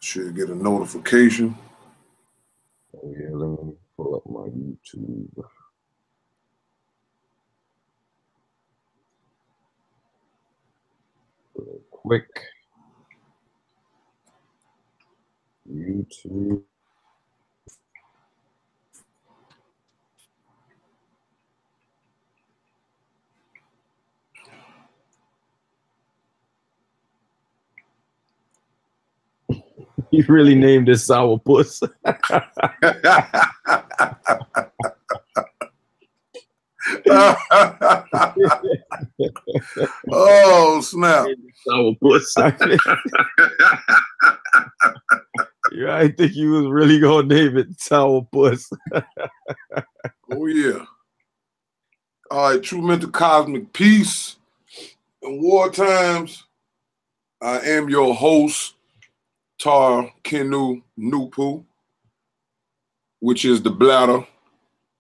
Should get a notification. Oh yeah, let me pull up my YouTube. Real quick. YouTube. You really named it Sour Puss. Oh snap! Sour Puss. Yeah, I think you was really gonna name it Sour Puss. Oh yeah. All right, true mental cosmic peace in war times. I am your host, Tar Kenu Nupu, which is the bladder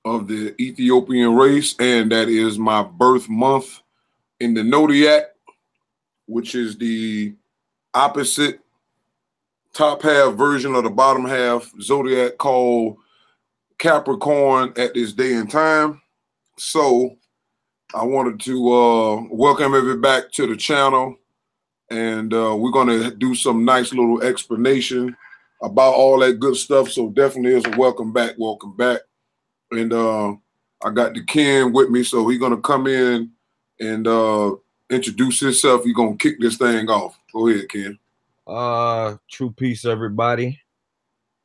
of the Ethiopian race, and that is my birth month in the Zodiac, which is the opposite top half version of the bottom half Zodiac called Capricorn at this day and time. So I wanted to welcome everybody back to the channel, and we're going to do some nice little explanation about all that good stuff. So definitely is a welcome back. And I got the Ken with me, so he's going to come in and introduce himself. He's going to kick this thing off. Go ahead, Ken. True peace, everybody.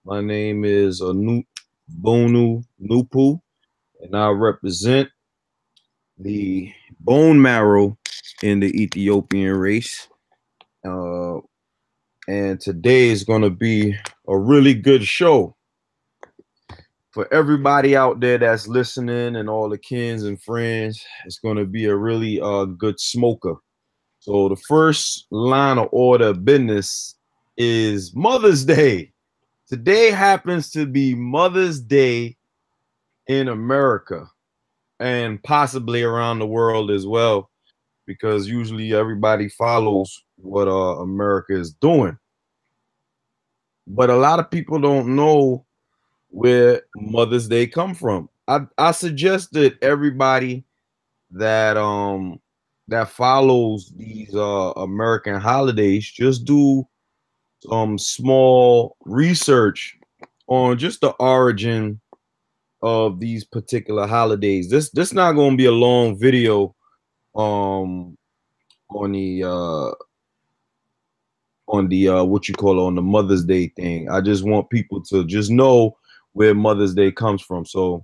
My name is Bonu Nupu, and I represent the bone marrow in the Ethiopian race. And today is going to be a really good show for everybody out there that's listening and all the kins and friends. It's going to be a really good smoker. So the first line of order of business is Mother's Day. Today happens to be Mother's Day in America and possibly around the world as well, because usually everybody follows what America is doing. But a lot of people don't know where Mother's Day come from. I suggest that everybody that that follows these American holidays just do some small research on just the origin of these particular holidays. This not going to be a long video on the what you call on the Mother's Day thing. I just want people to just know where Mother's Day comes from. So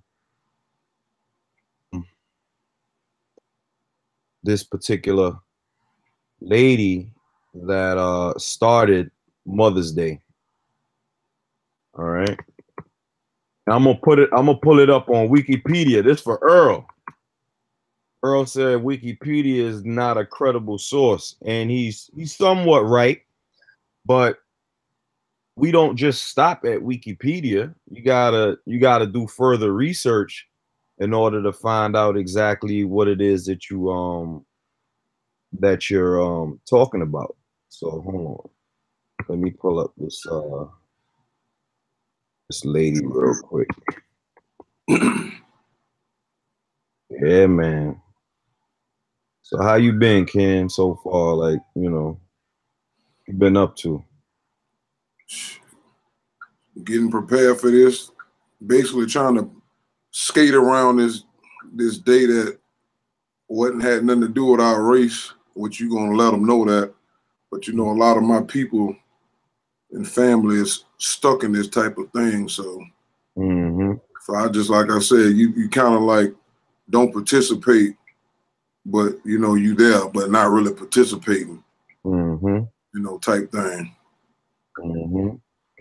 this particular lady that started Mother's Day. All right. And I'm gonna pull it up on Wikipedia. This for Earl. Earl said Wikipedia is not a credible source, and he's somewhat right, but we don't just stop at Wikipedia. You gotta do further research in order to find out exactly what it is that you're talking about. So hold on. Let me pull up this lady real quick. Yeah, man. So how you been, Ken, so far? Like, you been up to? Getting prepared for this. Basically trying to skate around this day that had nothing to do with our race, which you're going to let them know that. But, a lot of my people and family is stuck in this type of thing. So, so I just, like I said, you kind of like don't participate, but, you there, but not really participating, type thing.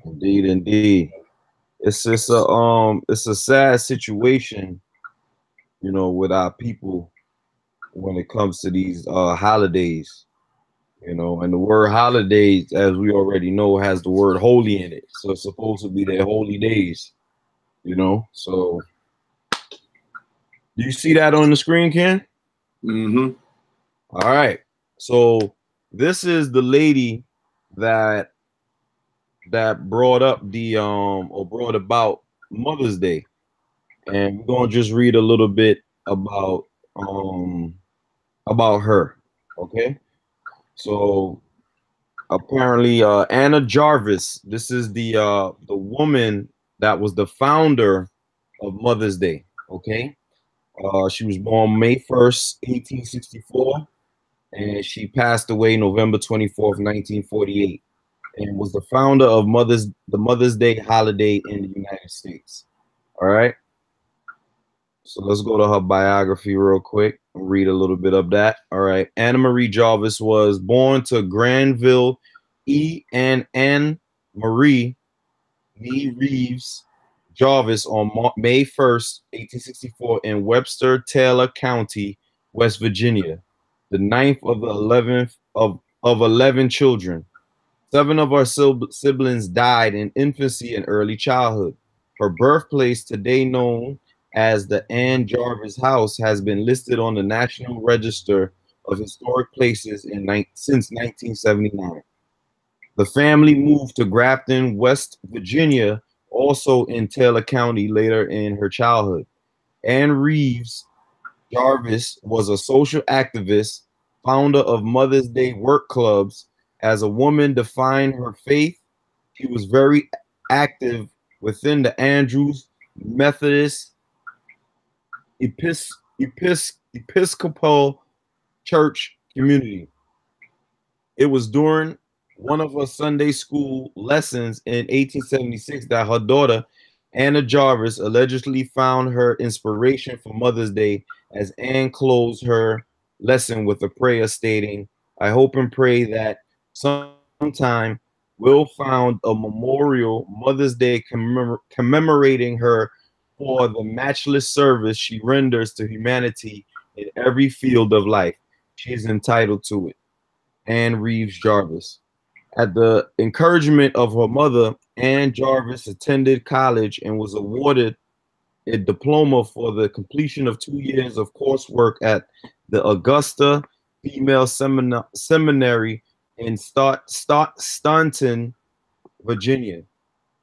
Indeed. It's a sad situation, with our people when it comes to these holidays. And the word holidays, as we already know, has the word holy in it. So it's supposed to be their holy days, So do you see that on the screen, Ken? All right. So this is the lady that that brought up the or brought about Mother's Day, and we're gonna just read a little bit um about her. Okay, so apparently, Anna Jarvis. This is the woman that was the founder of Mother's Day. Okay, she was born May 1st, 1864, and she passed away November 24th, 1948, and was the founder of the Mother's Day holiday in the United States. All right. So let's go to her biography real quick and read a little bit of that. All right. Anna Marie Jarvis was born to Granville E. and Anne Marie Nee Reeves Jarvis on May 1st, 1864, in Webster Taylor County, West Virginia, the ninth of the 11th of 11 children. Seven of her siblings died in infancy and early childhood. Her birthplace, today known as the Ann Jarvis House, has been listed on the National Register of Historic Places since 1979. The family moved to Grafton, West Virginia, also in Taylor County, later in her childhood. Ann Reeves Jarvis was a social activist, founder of Mother's Day work clubs. As a woman defined her faith, she was very active within the Andrews Methodist Episcopal Church community. It was during one of her Sunday school lessons in 1876 that her daughter, Anna Jarvis, allegedly found her inspiration for Mother's Day as Anne closed her lesson with a prayer stating, "I hope and pray that sometime we'll found a memorial Mother's Day commemorating her for the matchless service she renders to humanity in every field of life. She is entitled to it." Ann Reeves Jarvis. At the encouragement of her mother, Ann Jarvis attended college and was awarded a diploma for the completion of 2 years of coursework at the Augusta Female Seminary in Staunton, Virginia,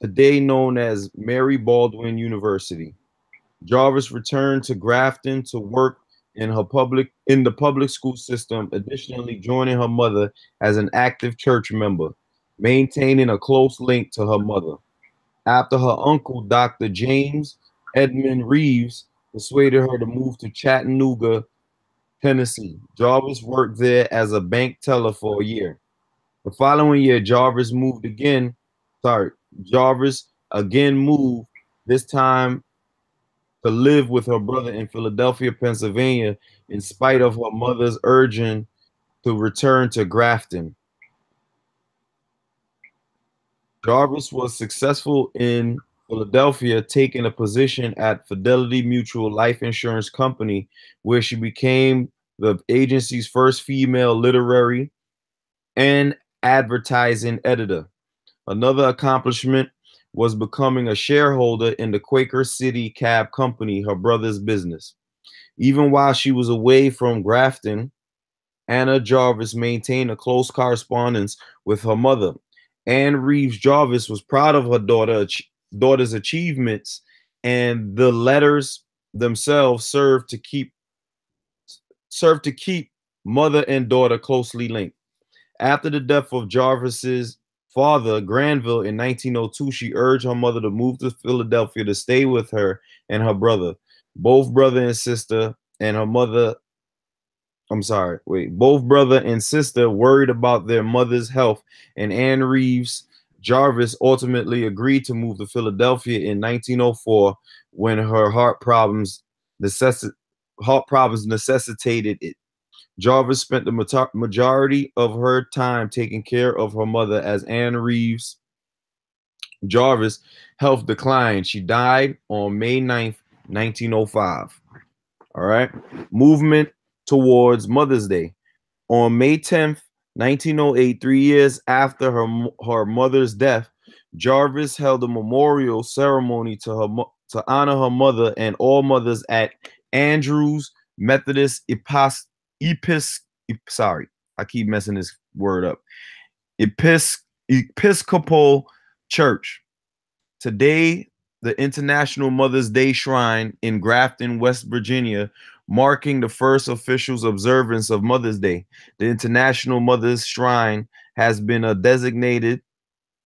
today known as Mary Baldwin University. Jarvis returned to Grafton to work in the public school system, additionally joining her mother as an active church member, maintaining a close link to her mother. After her uncle, Dr. James Edmund Reeves, persuaded her to move to Chattanooga, Tennessee, Jarvis worked there as a bank teller for a year. The following year, Jarvis again moved, this time to live with her brother in Philadelphia, Pennsylvania, in spite of her mother's urging to return to Grafton. Jarvis was successful in Philadelphia, taking a position at Fidelity Mutual Life Insurance Company, where she became the agency's first female literary and advertising editor. Another accomplishment was becoming a shareholder in the Quaker City Cab Company, her brother's business. Even while she was away from Grafton, Anna Jarvis maintained a close correspondence with her mother. Ann Reeves Jarvis was proud of her daughter's achievements, and the letters themselves served to keep mother and daughter closely linked. After the death of Jarvis's father, Granville, in 1902, she urged her mother to move to Philadelphia to stay with her and her brother. Both brother and sister and her mother, both brother and sister worried about their mother's health, and Ann Reeves Jarvis ultimately agreed to move to Philadelphia in 1904 when her heart problems necessitated it. Jarvis spent the majority of her time taking care of her mother as Ann Reeves Jarvis' health declined. She died on May 9th, 1905. All right. Movement towards Mother's Day. On May 10th, 1908, 3 years after her mother's death, Jarvis held a memorial ceremony to honor her mother and all mothers at Andrews Methodist sorry, I keep messing this word up. Episcopal Church. Today, the International Mother's Day Shrine in Grafton, West Virginia, marking the first official observance of Mother's Day. The International Mother's Shrine has been a designated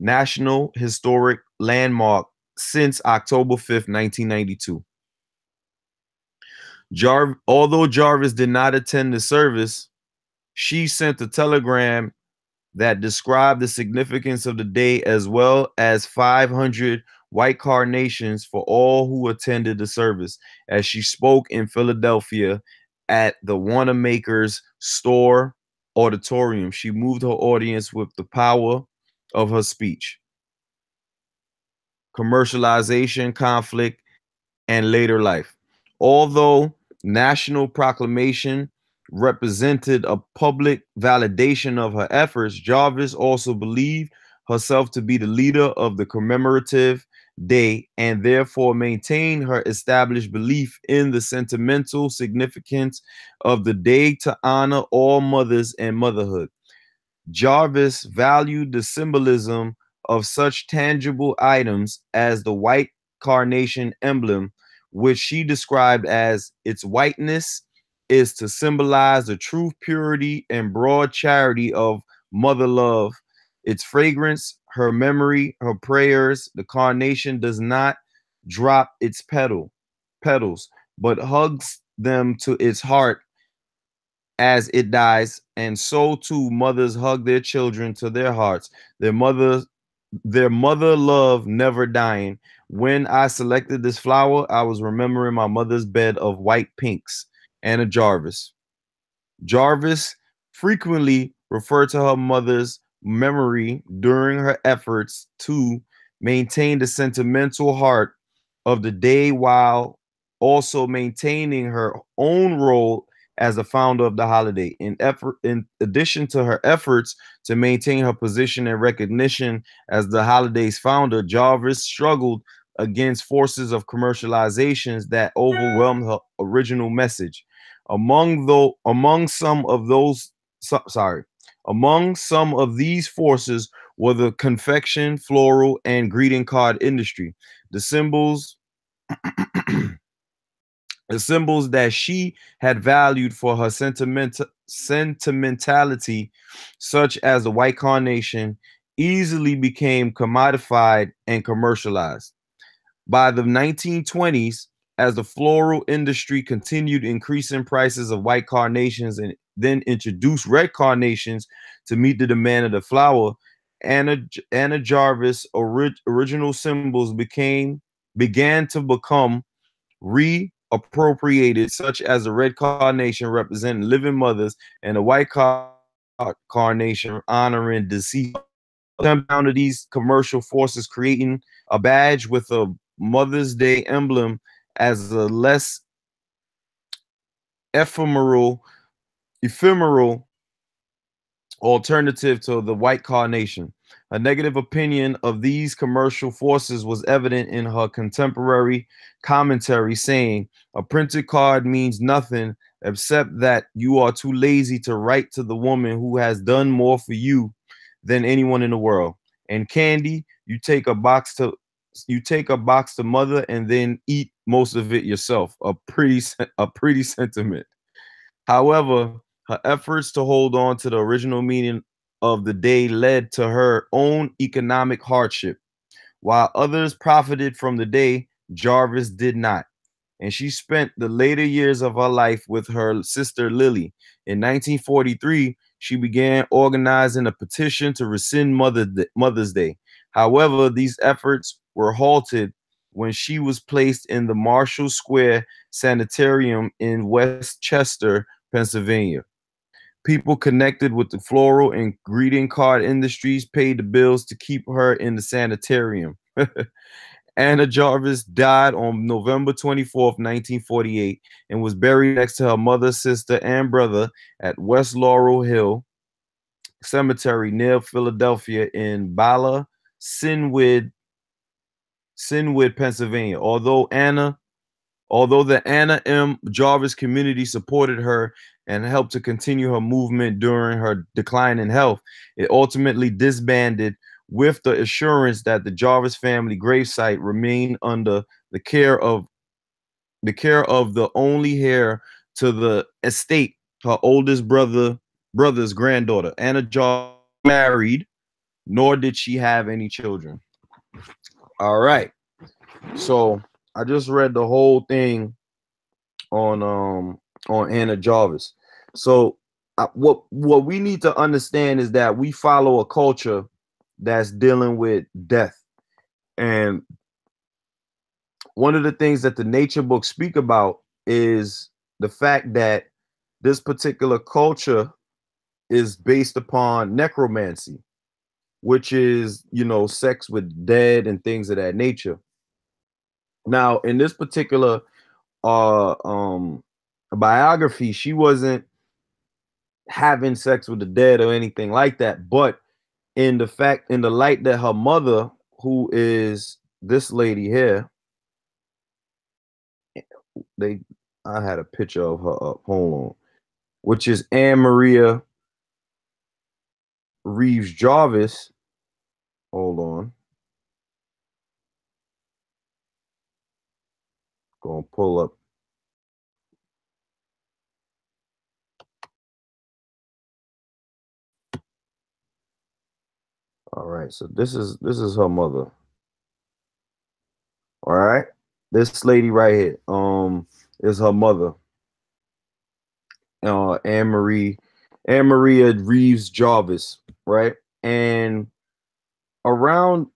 National Historic Landmark since October 5th, 1992. Although Jarvis did not attend the service, she sent a telegram that described the significance of the day as well as 500 white carnations for all who attended the service as she spoke in Philadelphia at the Wanamaker's Store Auditorium. She moved her audience with the power of her speech. Commercialization, conflict, and later life. Although national proclamation represented a public validation of her efforts, Jarvis also believed herself to be the leader of the commemorative day and therefore maintained her established belief in the sentimental significance of the day to honor all mothers and motherhood. Jarvis valued the symbolism of such tangible items as the white carnation emblem, which she described as its whiteness is to symbolize the true purity and broad charity of mother love. Its fragrance, her memory, her prayers, the carnation does not drop its petals, but hugs them to its heart as it dies, and so too mothers hug their children to their hearts, their mother love never dying. When I selected this flower, I was remembering my mother's bed of white pinks. Anna Jarvis. Jarvis frequently referred to her mother's memory during her efforts to maintain the sentimental heart of the day while also maintaining her own role as the founder of the holiday. In addition to her efforts to maintain her position and recognition as the holiday's founder, Jarvis struggled against forces of commercializations that overwhelmed her original message. Among some of these forces were the confection, floral, and greeting card industry. The symbols the symbols that she had valued for her sentimentality, such as the white carnation, easily became commodified and commercialized. By the 1920s, as the floral industry continued increasing prices of white carnations and then introduced red carnations to meet the demand of the flower, Anna Jarvis' original symbols began to become reappropriated, such as the red carnation representing living mothers and the white carnation honoring deceased. Compound of these commercial forces creating a badge with a Mother's Day emblem as a less ephemeral alternative to the white carnation. A negative opinion of these commercial forces was evident in her contemporary commentary, saying, "A printed card means nothing except that you are too lazy to write to the woman who has done more for you than anyone in the world. And candy, you take a box to mother and then eat most of it yourself." A pretty sentiment. However, her efforts to hold on to the original meaning of the day led to her own economic hardship. While others profited from the day, Jarvis did not, and she spent the later years of her life with her sister Lily. In 1943, she began organizing a petition to rescind Mother's Day. However, these efforts were halted when she was placed in the Marshall Square Sanitarium in Westchester, Pennsylvania. People connected with the floral and greeting card industries paid the bills to keep her in the sanitarium. Anna Jarvis died on November 24th, 1948, and was buried next to her mother, sister, and brother at West Laurel Hill Cemetery near Philadelphia in Bala, Sinwood, Pennsylvania. Although the Anna M. Jarvis community supported her and helped to continue her movement during her decline in health, it ultimately disbanded with the assurance that the Jarvis family gravesite remained under the care of the only heir to the estate, her oldest brother's granddaughter. Anna Jarvis married, nor did she have any children. All right. So I just read the whole thing on Anna Jarvis. So what we need to understand is that we follow a culture that's dealing with death. And one of the things that the nature books speak about is the fact that this particular culture is based upon necromancy, which is, sex with dead and things of that nature. Now, in this particular biography, she wasn't having sex with the dead or anything like that, but in the light that her mother, who is this lady here, I had a picture of her up, hold on, which is Anne Maria Reeves Jarvis. Hold on. Gonna pull up. All right, so this is her mother. All right, this lady right here, is her mother. Anne Maria Reeves Jarvis, right? And around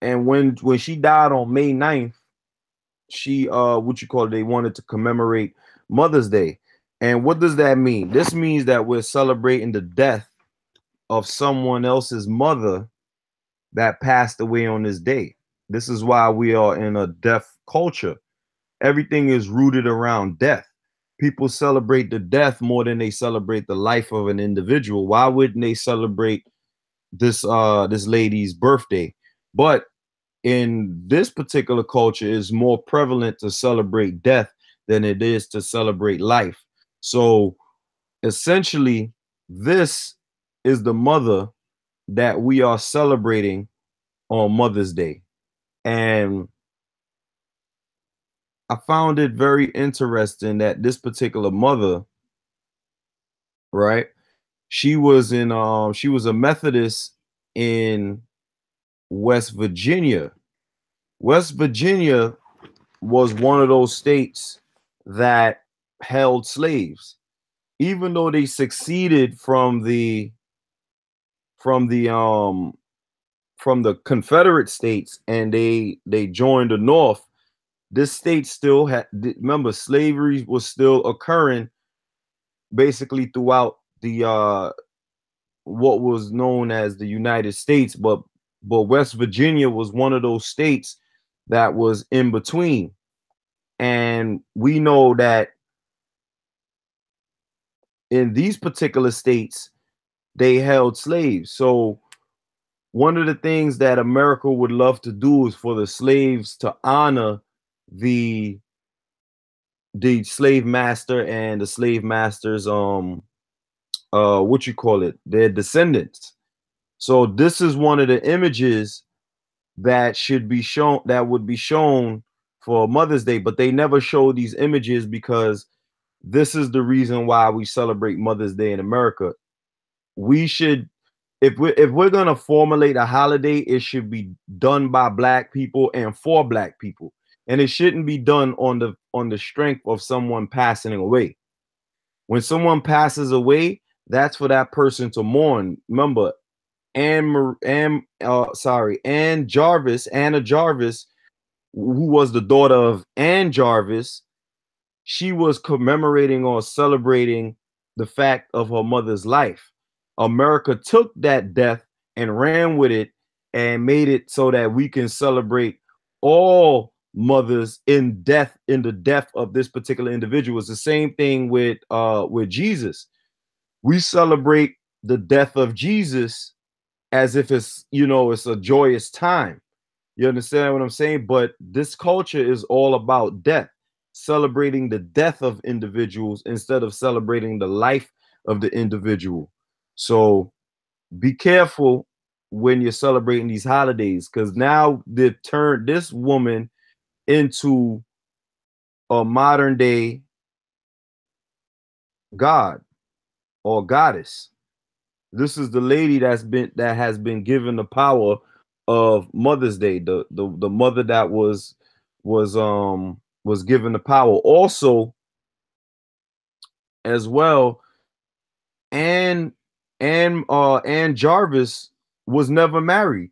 and when she died on May 9th, she they wanted to commemorate Mother's Day. And what does that mean? This means that we're celebrating the death of someone else's mother that passed away on this day. This is why we are in a death culture. Everything is rooted around death. People celebrate the death more than they celebrate the life of an individual. Why wouldn't they celebrate this lady's birthday? But in this particular culture, it's more prevalent to celebrate death than it is to celebrate life. So essentially, this is the mother that we are celebrating on Mother's Day. And I found it very interesting that this particular mother, right? She was a Methodist in West Virginia. West Virginia was one of those states that held slaves. Even though they succeeded from the Confederate states and they joined the North, this state still had, remember, slavery was still occurring basically throughout the what was known as the United States, but West Virginia was one of those states that was in between. And we know that in these particular states, they held slaves. So one of the things that America would love to do is for the slaves to honor the slave master and the slave master's their descendants. So this is one of the images that would be shown for Mother's Day, but they never show these images because this is the reason why we celebrate Mother's Day in America. We should, if we're gonna formulate a holiday, it should be done by Black people and for Black people, and it shouldn't be done on the strength of someone passing away. When someone passes away, that's for that person to mourn. Remember, Anna Jarvis, who was the daughter of Ann Jarvis, she was commemorating or celebrating the fact of her mother's life. America took that death and ran with it and made it so that we can celebrate all mothers in the death of this particular individual. It's the same thing with Jesus. We celebrate the death of Jesus as if it's a joyous time. You understand what I'm saying? But this culture is all about death, celebrating the death of individuals instead of celebrating the life of the individual. So be careful when you're celebrating these holidays, because now they've turned this woman into a modern day god or goddess. This is the lady that has been given the power of Mother's Day, the mother that was given the power. Also, as well, and Ann Jarvis was never married,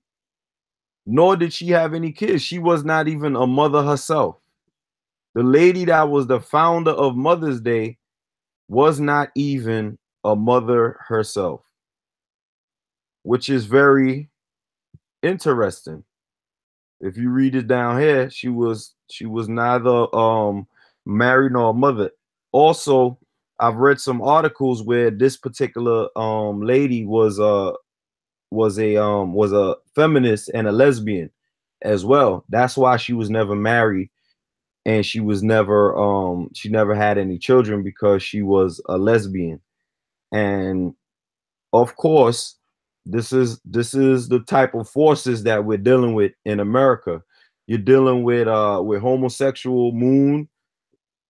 nor did she have any kids. She was not even a mother herself. The lady that was the founder of Mother's Day was not even a mother herself, which is very interesting. If you read it down here, she was neither married nor a mother. Also, I've read some articles where this particular lady was a feminist and a lesbian as well. That's why she was never married, and she never had any children, because she was a lesbian. And of course, this is the type of forces that we're dealing with in America. You're dealing with homosexual moon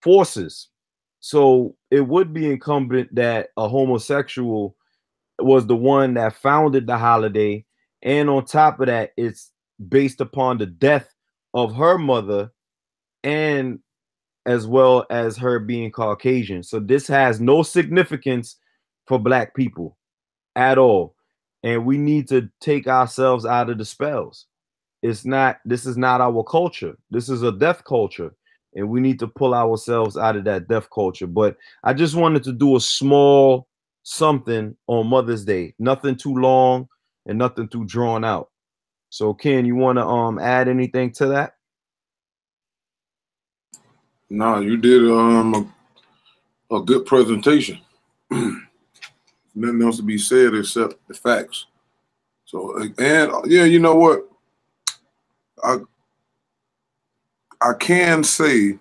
forces. So it would be incumbent that a homosexual was the one that founded the holiday, and on top of that, it's based upon the death of her mother, and as well as her being Caucasian. So this has no significance for Black people at all. And we need to take ourselves out of the spells. This is not our culture. This is a death culture. And we need to pull ourselves out of that death culture. But I just wanted to do a small something on Mother's Day. Nothing too long and nothing too drawn out. So Ken, you want to add anything to that? No, you did a good presentation. Nothing else to be said except the facts. So, and yeah, you know what? I can say,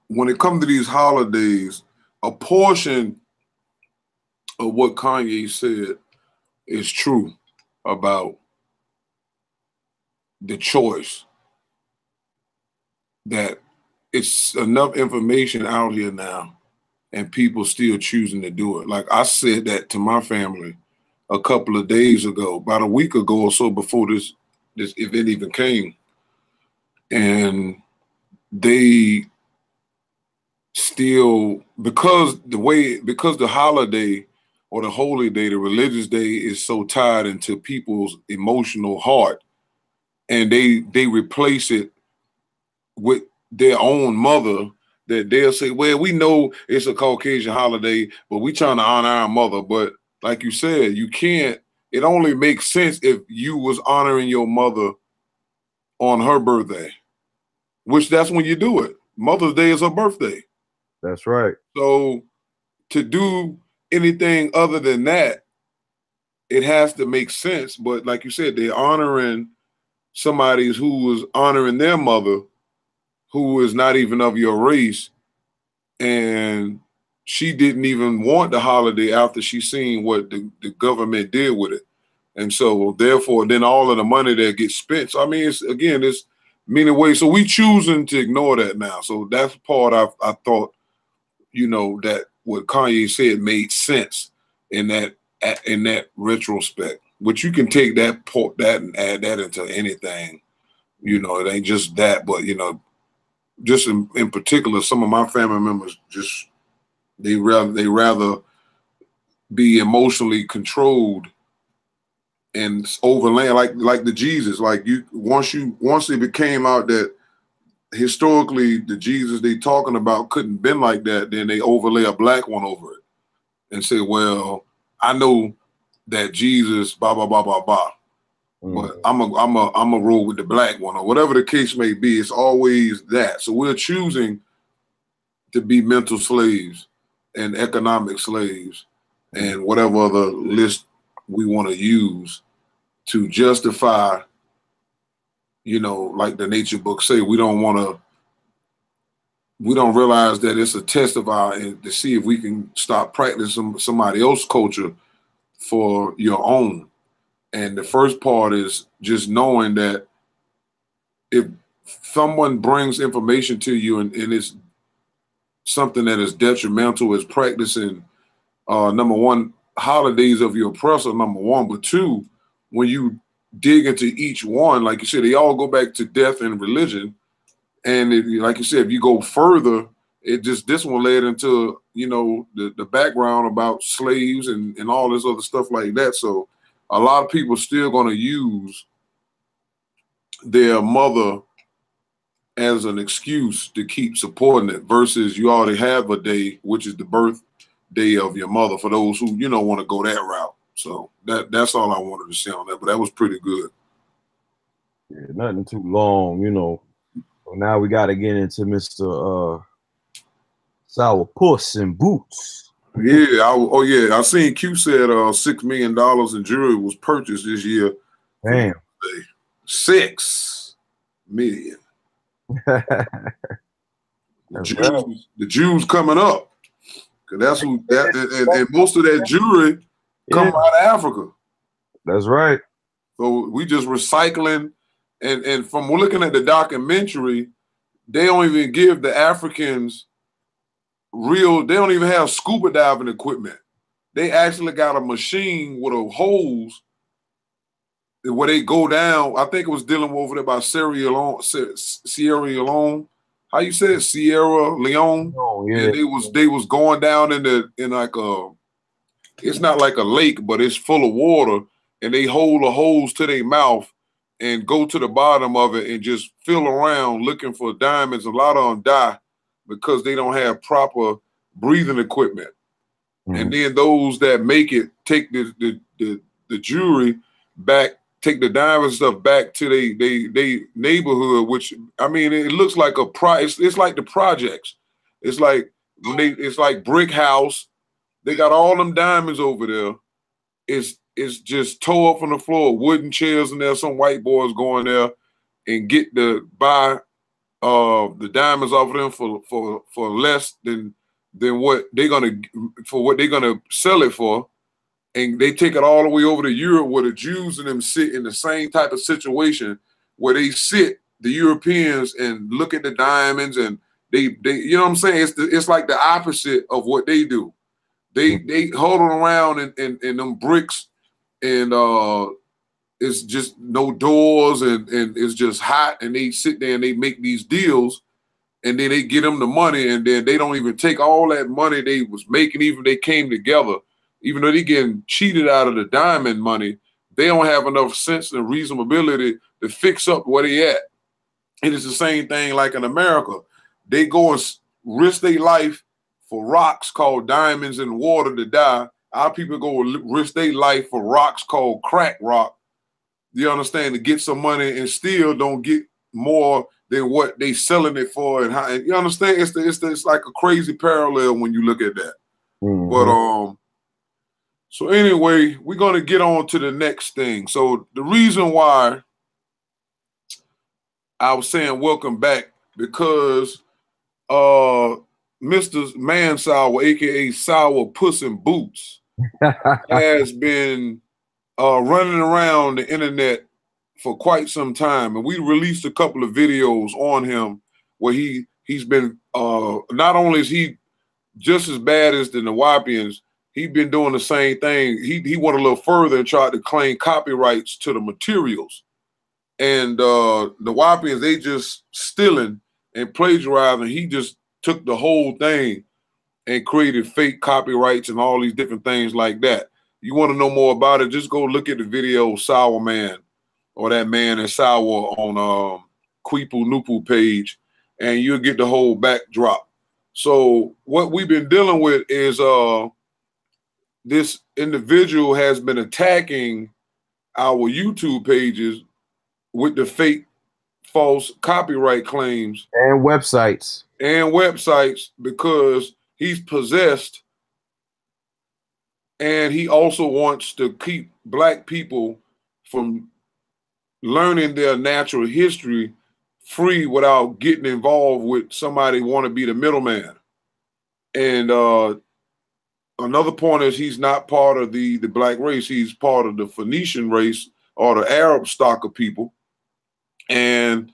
when it comes to these holidays, a portion of what Kanye said is true about the choice, that it's enough information out here now and people still choosing to do it. Like I said that to my family a couple of days ago, about a week ago or so, before this event even came. And they still, because the holiday or the holy day, the religious day, is so tied into people's emotional heart, and they replace it with their own mother, that they'll say, well, we know it's a Caucasian holiday, but we trying to honor our mother. But like you said, you can't. It only makes sense if you was honoring your mother on her birthday, which that's when you do it. Mother's Day is her birthday. That's right. So to do anything other than that, it has to make sense. But like you said, they're honoring somebody who was honoring their mother, who is not even of your race, and she didn't even want the holiday after she seen what the government did with it. And so therefore, then all of the money that gets spent. So I mean, it's many ways. So we choosing to ignore that now. So that's part I thought, that what Kanye said made sense in that retrospect. Which you can take that and add that into anything. It ain't just that, but just in particular, some of my family members just they rather be emotionally controlled and overland, like the Jesus. Like once it became out that historically the Jesus they talking about couldn't been like that, then they overlay a Black one over it and say, well, I know that Jesus blah blah blah blah blah, but I'm a roll with the Black one, or whatever the case may be. It's always that. So we're choosing to be mental slaves and economic slaves and whatever other list we want to use to justify, like the nature book say, we don't realize that it's a test of to see if we can stop practicing somebody else's culture for your own. And the first part is just knowing that if someone brings information to you and it's something that is detrimental, is practicing number one, holidays of your oppressor, number one, but two, when you dig into each one, like you said, they all go back to death and religion. And like you said, if you go further, this one led into, you know, the background about slaves and all this other stuff like that. So a lot of people still going to use their mother as an excuse to keep supporting it versus you already have a day, which is the birthday of your mother, for those who, you know, want to go that route. So that's all I wanted to say on that, but that was pretty good. Yeah, nothing too long, you know. So now we got to get into Mr. Sour Puss in Boots. Yeah, I seen Q said $6 million in jewelry was purchased this year. Damn. 6 million. The Jews coming up. Cause that's who and most of that jewelry come out of Africa. That's right. So we just recycling and from looking at the documentary, they don't even give the Africans they don't even have scuba diving equipment. They actually got a machine with a hose where they go down. I think it was dealing over there by Sierra Leone. How you say it? Sierra Leone. Oh, yeah. And they was going down in like it's not like a lake, but it's full of water, and they hold a hose to their mouth and go to the bottom of it and just feel around looking for diamonds. A lot of them die because they don't have proper breathing equipment. Mm-hmm. And then those that make it take the jewelry back, take the diamond stuff back to they neighborhood, which I mean it looks like it's like the projects. It's like it's like brick house. They got all them diamonds over there. It's just tore up from the floor, wooden chairs in there. Some white boys going there and buy the diamonds off of them for less than what they're gonna sell it for. And they take it all the way over to Europe where the Jews and them sit in the same type of situation where they sit, the Europeans, and look at the diamonds and they you know what I'm saying? It's like the opposite of what they do. They hold around in them bricks and it's just no doors and it's just hot and they sit there and they make these deals and then they get them the money and then they don't even take all that money they was making, even they came together. Even though they getting cheated out of the diamond money, they don't have enough sense and reasonability to fix up where they at. And it's the same thing like in America. They go and risk their life for rocks called diamonds in water to die. Our people go risk their life for rocks called crack rock. You understand? To get some money and still don't get more than what they selling it for. And how, you understand? It's like a crazy parallel when you look at that. Mm-hmm. But so anyway, we're going to get on to the next thing. So the reason why I was saying welcome back, because Mr. Mansour, a.k.a. Sour Puss in Boots, has been running around the internet for quite some time. And we released a couple of videos on him where he's been, not only is he just as bad as the Nawapians, he's been doing the same thing. He went a little further and tried to claim copyrights to the materials. And the Wapians, they just stealing and plagiarizing. He just took the whole thing and created fake copyrights and all these different things like that. You want to know more about it, just go look at the video Sour Man or that man is Sour on Kweepu Nupu page, and you'll get the whole backdrop. So what we've been dealing with is this individual has been attacking our YouTube pages with the fake false copyright claims and websites because he's possessed, and he also wants to keep Black people from learning their natural history free without getting involved with somebody who want to be the middleman. And another point is he's not part of the black race. He's part of the Phoenician race or the Arab stock of people. And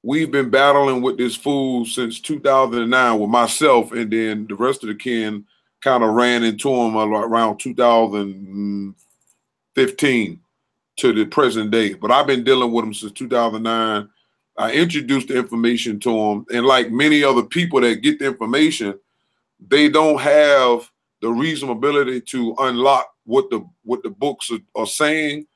we've been battling with this fool since 2009 with myself, and then the rest of the kin kind of ran into him around 2015 to the present day. But I've been dealing with him since 2009. I introduced the information to him, and like many other people that get the information, they don't have the reasonability to unlock what the books are saying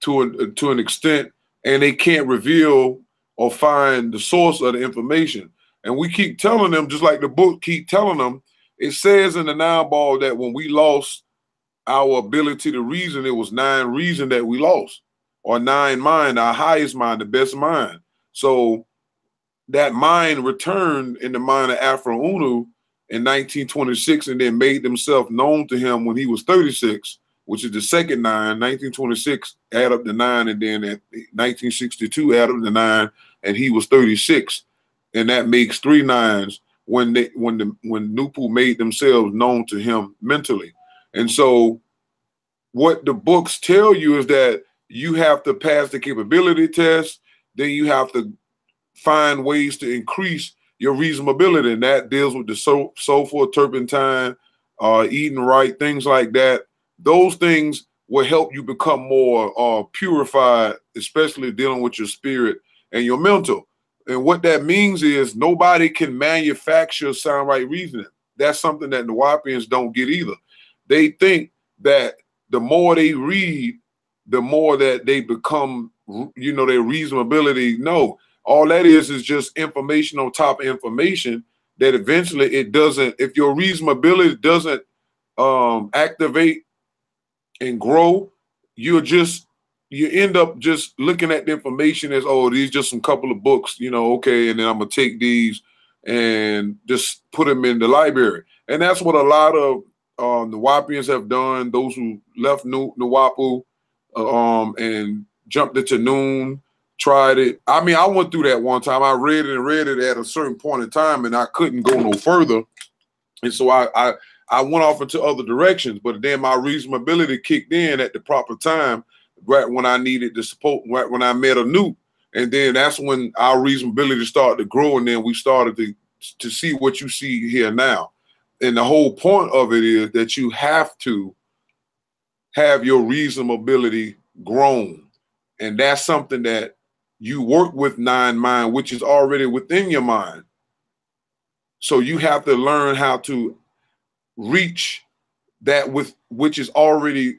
to an extent, and they can't reveal or find the source of the information. And we keep telling them, just like the book keep telling them, it says in the 9 ball that when we lost our ability to reason, it was 9 reason that we lost, or 9 mind, our highest mind, the best mind. So that mind returned in the mind of Afro Unu in 1926, and then made themselves known to him when he was 36, which is the second 9. 1926 add up the 9, and then at 1962 add up the 9, and he was 36, and that makes 3 9s when Nupu made themselves known to him mentally. And so what the books tell you is that you have to pass the capability test, then you have to find ways to increase your reasonability, and that deals with the sulfur, turpentine, eating right, things like that. Those things will help you become more purified, especially dealing with your spirit and your mental. And what that means is nobody can manufacture sound right reasoning. That's something that the Nuwapians don't get either. They think that the more they read, the more that they become, you know, their reasonability. No, all that is just information on top of information that eventually it doesn't, if your reasonability doesn't activate and grow, you end up just looking at the information as, oh, these just some couple of books, you know, okay, and then I'm gonna take these and just put them in the library. And that's what a lot of Nuwapians have done, those who left Nuwapu and jumped into Noon, tried it. I mean, I went through that one time. I read it at a certain point in time, and I couldn't go no further. And so I went off into other directions, but then my reasonability kicked in at the proper time, right when I needed the support, right when I met a new. And then that's when our reasonability started to grow, and then we started to see what you see here now. And the whole point of it is that you have to have your reasonability grown. And that's something that you work with 9 mind, which is already within your mind. So you have to learn how to reach that with which is already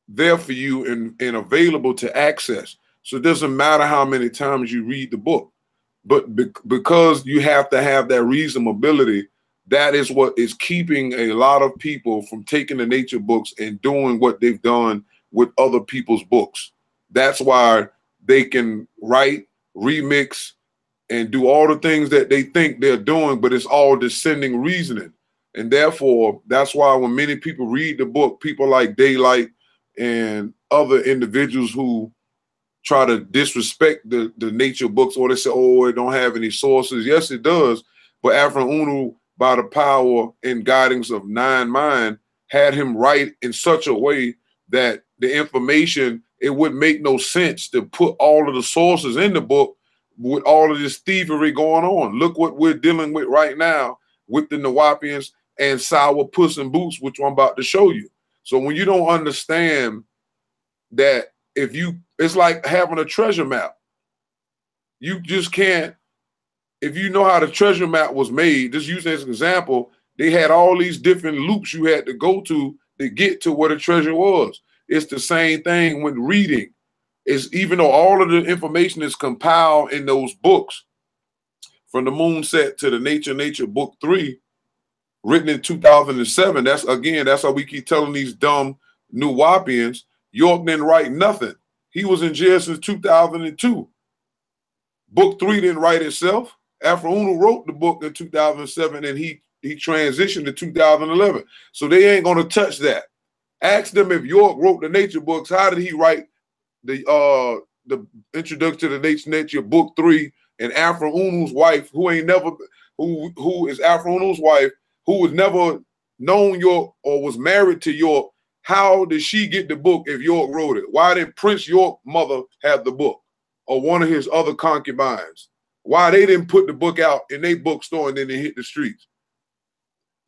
there for you and available to access. So it doesn't matter how many times you read the book, but because you have to have that reasonability, that is what is keeping a lot of people from taking the nature books and doing what they've done with other people's books. That's why they can write, remix, and do all the things that they think they're doing, but it's all descending reasoning. And therefore, that's why when many people read the book, people like Daylight and other individuals who try to disrespect the nature books, or they say, oh, it don't have any sources. Yes, it does. But Afro Unu, by the power and guidance of 9 mind, had him write in such a way that the information, it would make no sense to put all of the sources in the book with all of this thievery going on. Look what we're dealing with right now with the Nuwapians and Sour Puss In Boots, which I'm about to show you. So when you don't understand that, it's like having a treasure map. You just can't, if you know how the treasure map was made, just use as an example, they had all these different loops you had to go to get to where the treasure was. It's the same thing with reading. It's even though all of the information is compiled in those books, from the Moon Set to the Nature Book 3, written in 2007. That's how we keep telling these dumb Nuwapians, York didn't write nothing. He was in jail since 2002. Book 3 didn't write itself. Afro Unu wrote the book in 2007, and he transitioned to 2011. So they ain't gonna touch that. Ask them if York wrote the nature books, how did he write the Introduction to the Nature Book 3, and Afro Unu's wife, who is Afro Unu's wife, who was never known York or was married to York, how did she get the book if York wrote it? Why did Prince York's mother have the book, or one of his other concubines? Why they didn't put the book out in their bookstore and then they hit the streets?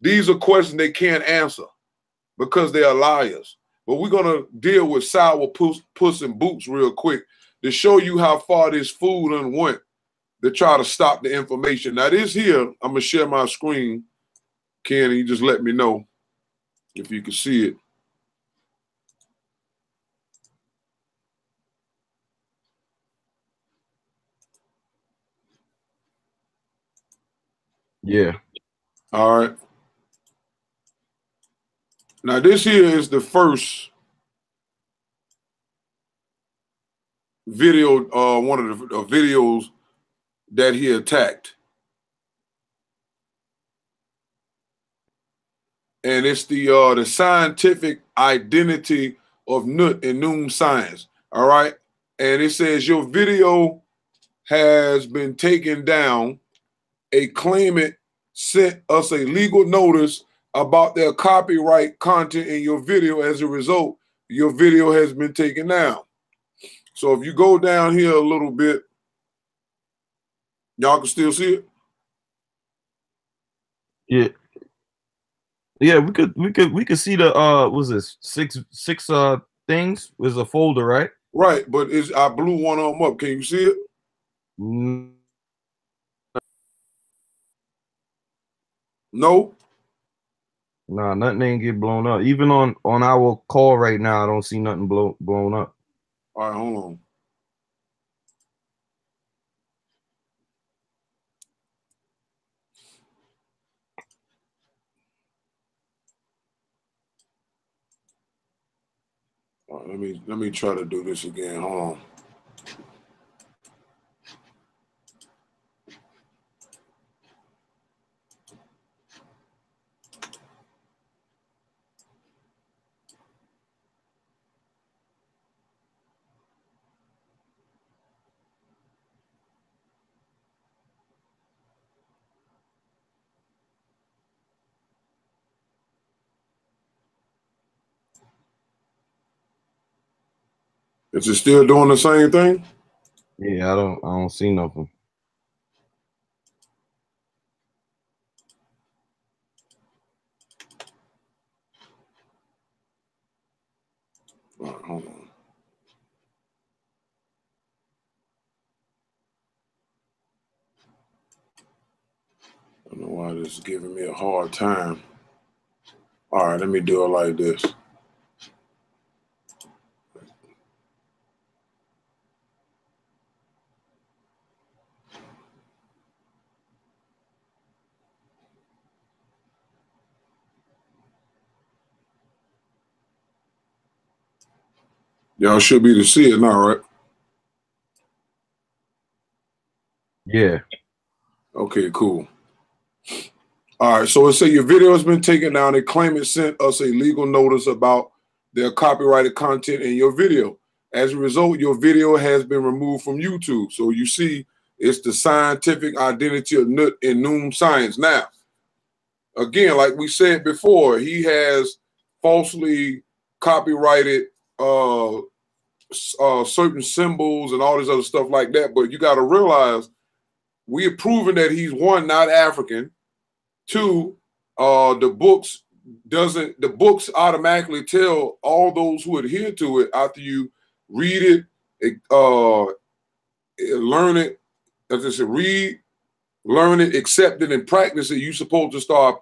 These are questions they can't answer because they are liars. But we're going to deal with Sour Puss in Boots real quick to show you how far this fool done went to try to stop the information. Now, this here, I'm going to share my screen. Ken, you just let me know if you can see it. Yeah. All right. Now, this here is the first video, one of the videos that he attacked. And it's the scientific identity of Nut and Noom science. All right. And it says your video has been taken down. A claimant sent us a legal notice about their copyright content in your video. As a result, your video has been taken down. So if you go down here a little bit, y'all can still see it? Yeah. Yeah, we could see the what's this? Six things was a folder, right? Right, but I blew one of them up. Can you see it? No. Nah, nothing ain't get blown up. Even on our call right now, I don't see nothing blown up. All right, hold on. All right, let me try to do this again. Hold on. Is it still doing the same thing? Yeah, I don't see nothing. All right, hold on. I don't know why this is giving me a hard time. All right, let me do it like this. Y'all should be to see it now, right? Yeah. Okay, cool. All right, so it says your video has been taken down. A claimant sent us a legal notice about their copyrighted content in your video. As a result, your video has been removed from YouTube. So you see, it's the scientific identity of Nut and Noom science. Now, again, like we said before, he has falsely copyrighted certain symbols and all this other stuff like that. But you got to realize we have proven that he's, one, not African. Two, the books automatically tell all those who adhere to it after you read it, learn it, as I said, read, learn it, accept it, and practice it. You're supposed to start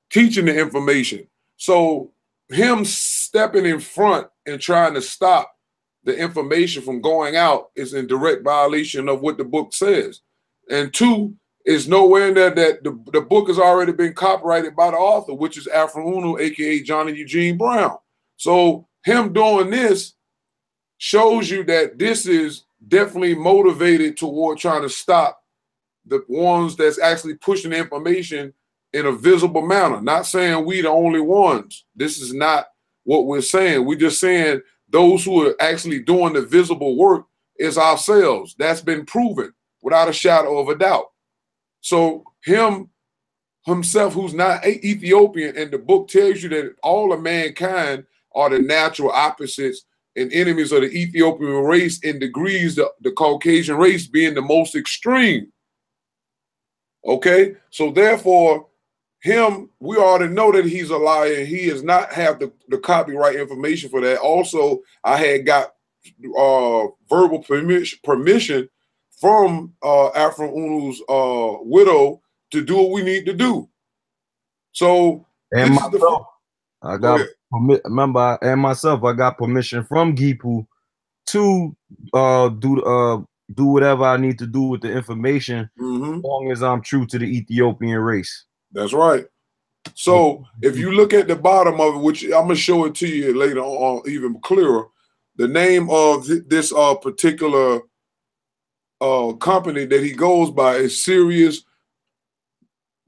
teaching the information. So him stepping in front and trying to stop the information from going out is in direct violation of what the book says. And two, it's nowhere in there that the book has already been copyrighted by the author, which is Afro Uno, aka Johnny Eugene Brown. So him doing this shows you that this is definitely motivated toward trying to stop the ones that's actually pushing the information in a visible manner. Not saying we the only ones. This is not what we're saying. We're just saying those who are actually doing the visible work is ourselves. That's been proven without a shadow of a doubt. So him himself who's not Ethiopian, and the book tells you that all of mankind are the natural opposites and enemies of the Ethiopian race in degrees, the Caucasian race being the most extreme. Okay, so therefore, we already know that he's a liar, and he does not have the copyright information for that. Also, I had got verbal permission from Afro Unu's widow to do what we need to do. So and myself, I got remember, and myself, I got permission from Gipu to do whatever I need to do with the information, as long as I'm true to the Ethiopian race. That's right. So if you look at the bottom of it, which I'm gonna show it to you later on, even clearer, the name of this particular company that he goes by is Serious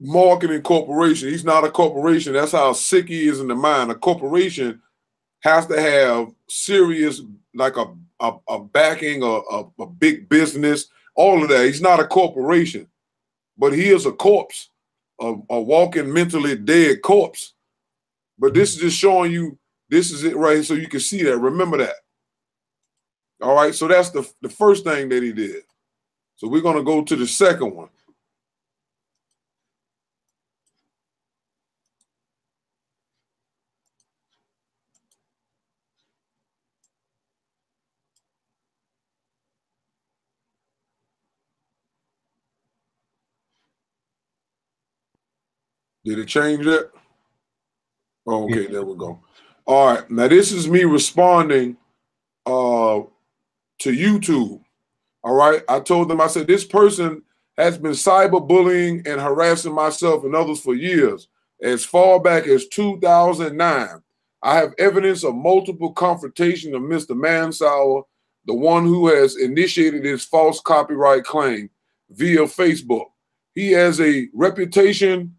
Marketing Corporation. He's not a corporation. That's how sick he is in the mind. A corporation has to have serious, like a backing, a big business, all of that. He's not a corporation, but he is a corpse, a walking mentally dead corpse. But this is just showing you, this is it right here, so you can see that. Remember that. All right, so that's the first thing that he did. So we're going to go to the second one. Did it change it? Oh, okay, there we go. All right, now this is me responding to YouTube. All right, I told them, I said, this person has been cyberbullying and harassing myself and others for years, as far back as 2009. I have evidence of multiple confrontation of Mr. Mansour, the one who has initiated his false copyright claim via Facebook. He has a reputation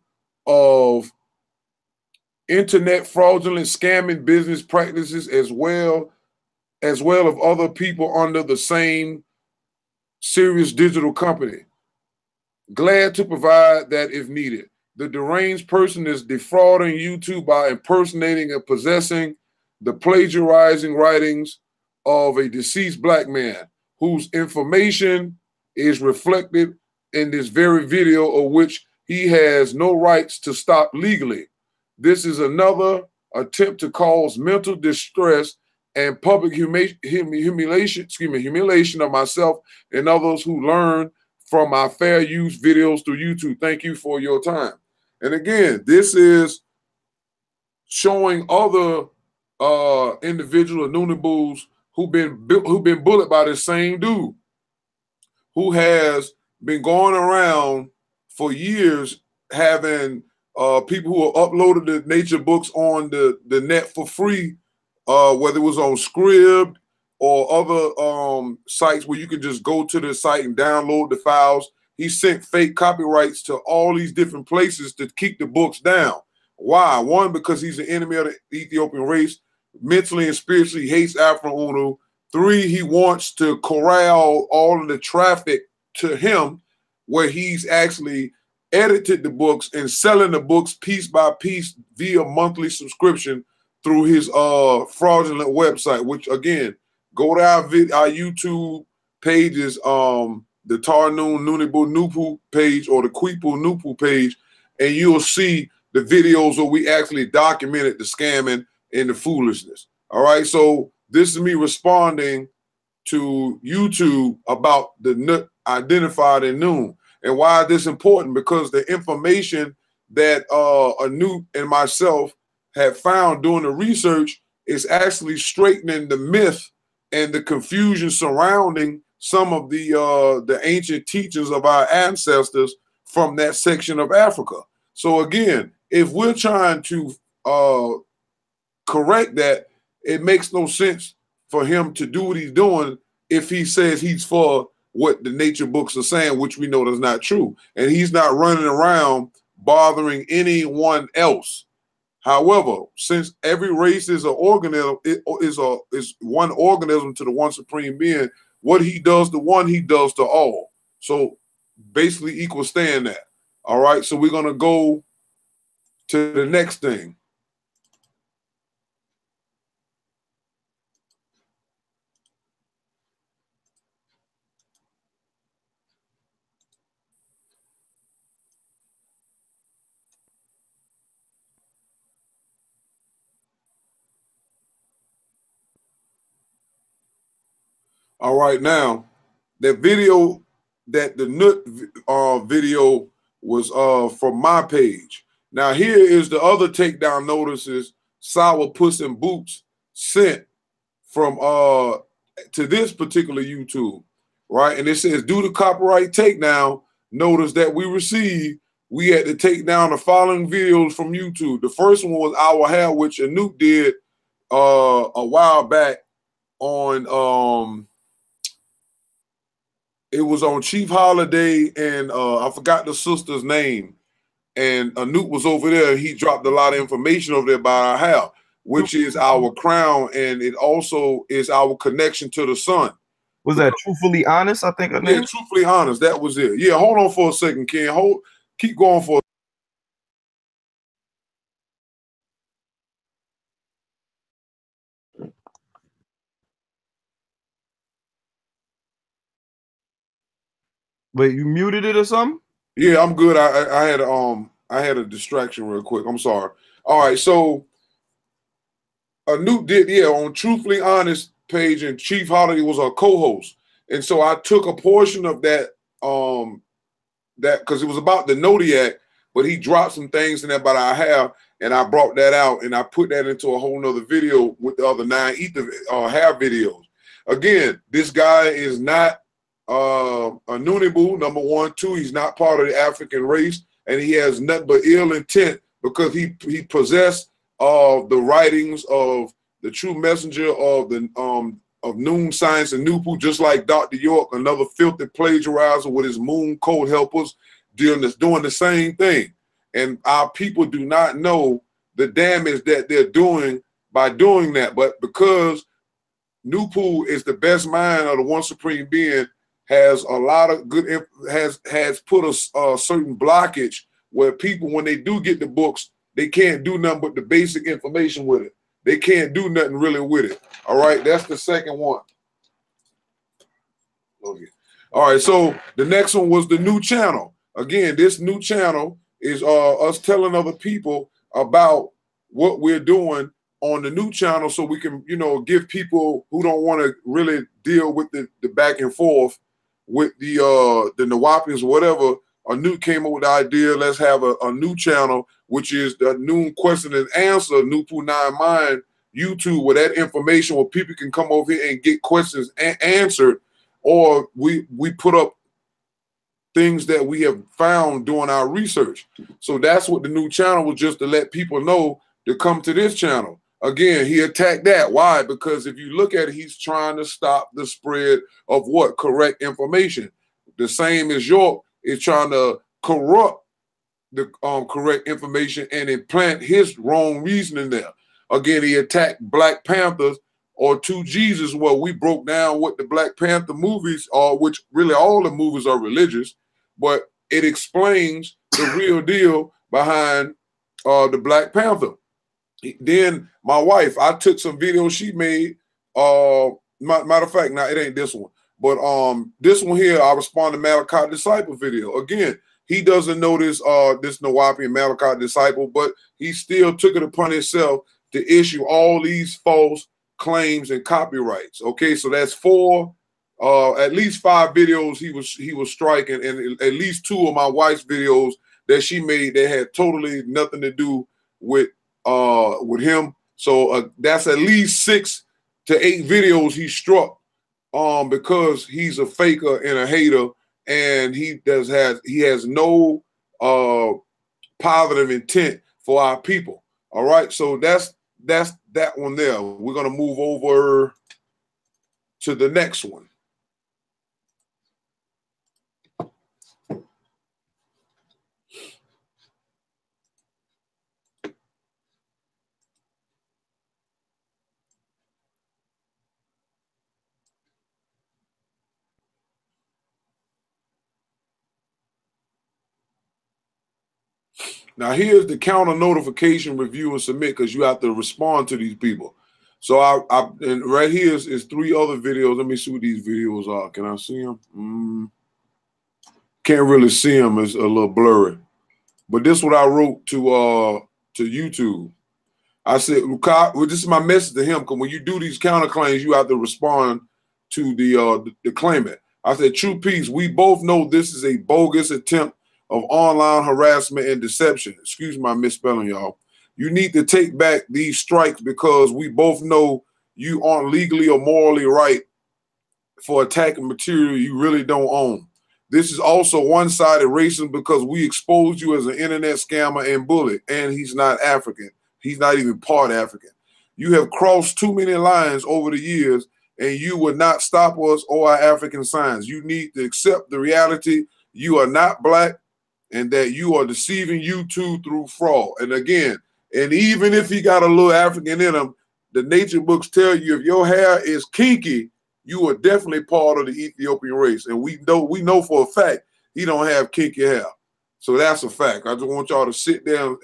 of internet fraudulent scamming business practices, as well of other people under the same Serious Digital company. Glad to provide that if needed. The deranged person is defrauding YouTube by impersonating and possessing the plagiarizing writings of a deceased black man whose information is reflected in this very video, of which he has no rights to stop legally. This is another attempt to cause mental distress and public humiliation of myself and others who learn from my fair use videos through YouTube. Thank you for your time. And again, this is showing other individual Nunibus who've been bullied by the same dude, who has been going around for years having people who have uploaded the nature books on the net for free, whether it was on Scribd or other sites where you can just go to the site and download the files. He sent fake copyrights to all these different places to keep the books down. Why? One, because he's an enemy of the Ethiopian race, mentally and spiritually hates Afro Unu. Three, he wants to corral all of the traffic to him, where he's actually edited the books and selling the books piece by piece via monthly subscription through his fraudulent website, which again, go to our YouTube pages, the Tarnoon Nunibu Nupu page or the Kwipu Nupu page, and you'll see the videos where we actually documented the scamming and the foolishness. All right, so this is me responding to YouTube about the identified in Noon. And why is this important? Because the information that Anu and myself have found doing the research is actually straightening the myth and the confusion surrounding some of the ancient teachings of our ancestors from that section of Africa. So again, if we're trying to correct that, it makes no sense for him to do what he's doing if he says he's for what the nature books are saying, which we know is not true. And he's not running around bothering anyone else. However, since every race is an organism, is one organism to the one supreme being, what he does to one, he does to all. So basically equal staying that. All right, so we're gonna go to the next thing. All right, now that video, that the nut video was from my page. Now here is the other takedown notices Sour Puss in Boots sent from to this particular YouTube, right? And it says, due to copyright takedown notice that we received, we had to take down the following videos from YouTube. The first one was Our Hair, which Anoop did a while back on it was on Chief Holiday, and I forgot the sister's name. And Anoop was over there. He dropped a lot of information over there about our hair, which is our crown, and it also is our connection to the sun. Was that Truthfully Honest? I think her name. Yeah, Truthfully Honest. That was it. Yeah, hold on for a second, Ken. Keep going for. But you muted it or something? Yeah, I'm good. I had a distraction real quick. I'm sorry. All right, so Anoop did, yeah, on Truthfully Honest page, and Chief Holiday was our co-host. And so I took a portion of that, that because it was about the Nodiac, but he dropped some things in there about our hair, and I brought that out and I put that into a whole nother video with the other 9 ether hair videos. Again, this guy is not a Nunibu, number one. Two, he's not part of the African race, and he has nothing but ill intent because he possessed of the writings of the true messenger of the of Noon Science and Nupu, just like Dr. York, another filthy plagiarizer with his moon code helpers, doing the same thing. And our people do not know the damage that they're doing by doing that. But because Nupu is the best mind of the one supreme being, has a lot of good, has put a certain blockage where people, when they do get the books, they can't do nothing but the basic information with it. They can't do nothing really with it. All right, that's the second one. Okay. All right, so the next one was the new channel. Again, this new channel is us telling other people about what we're doing on the new channel, so we can, give people who don't want to really deal with the back and forth with the Nawapians or whatever. A new came up with the idea, let's have a new channel, which is the Noon Question and Answer, Nupu 9 Mind YouTube, where that information, where people can come over here and get questions answered, or we put up things that we have found doing our research. So that's what the new channel was, just to let people know to come to this channel. Again, he attacked that. Why? Because if you look at it, he's trying to stop the spread of what? Correct information. The same as York is trying to corrupt the correct information and implant his wrong reasoning there. Again, he attacked Black Panthers or Two Jesus, where we broke down what the Black Panther movies are, which really all the movies are religious, but it explains the real deal behind the Black Panther. Then my wife, I took some videos she made. Matter of fact, now it ain't this one, but this one here, I respond to Malachi Disciple video. Again, he doesn't know this Nawapi Malachi Disciple, but he still took it upon himself to issue all these false claims and copyrights. Okay, so that's at least 5 videos he was striking, and at least 2 of my wife's videos that she made that had totally nothing to do with him. So that's at least 6 to 8 videos he struck because he's a faker and a hater, and he has no positive intent for our people. All right, so that's that one there. We're gonna move over to the next one. Now here's the counter notification review and submit, because you have to respond to these people. So and right here is 3 other videos. Let me see what these videos are. Can I see them? Can't really see them. It's a little blurry. But this is what I wrote to YouTube. I said, well, this is my message to him, because when you do these counterclaims, you have to respond to the claimant. I said, true peace, we both know this is a bogus attempt of online harassment and deception. Excuse my misspelling, y'all. You need to take back these strikes, because we both know you aren't legally or morally right for attacking material you really don't own. This is also one-sided racism, because we exposed you as an internet scammer and bully, and he's not African. He's not even part African. You have crossed too many lines over the years, and you will not stop us or our African signs. You need to accept the reality you are not black, and that you are deceiving YouTube through fraud. And again, and even if he got a little African in him, the nature books tell you if your hair is kinky, you are definitely part of the Ethiopian race. And we know for a fact he don't have kinky hair. So that's a fact. I just want y'all to sit there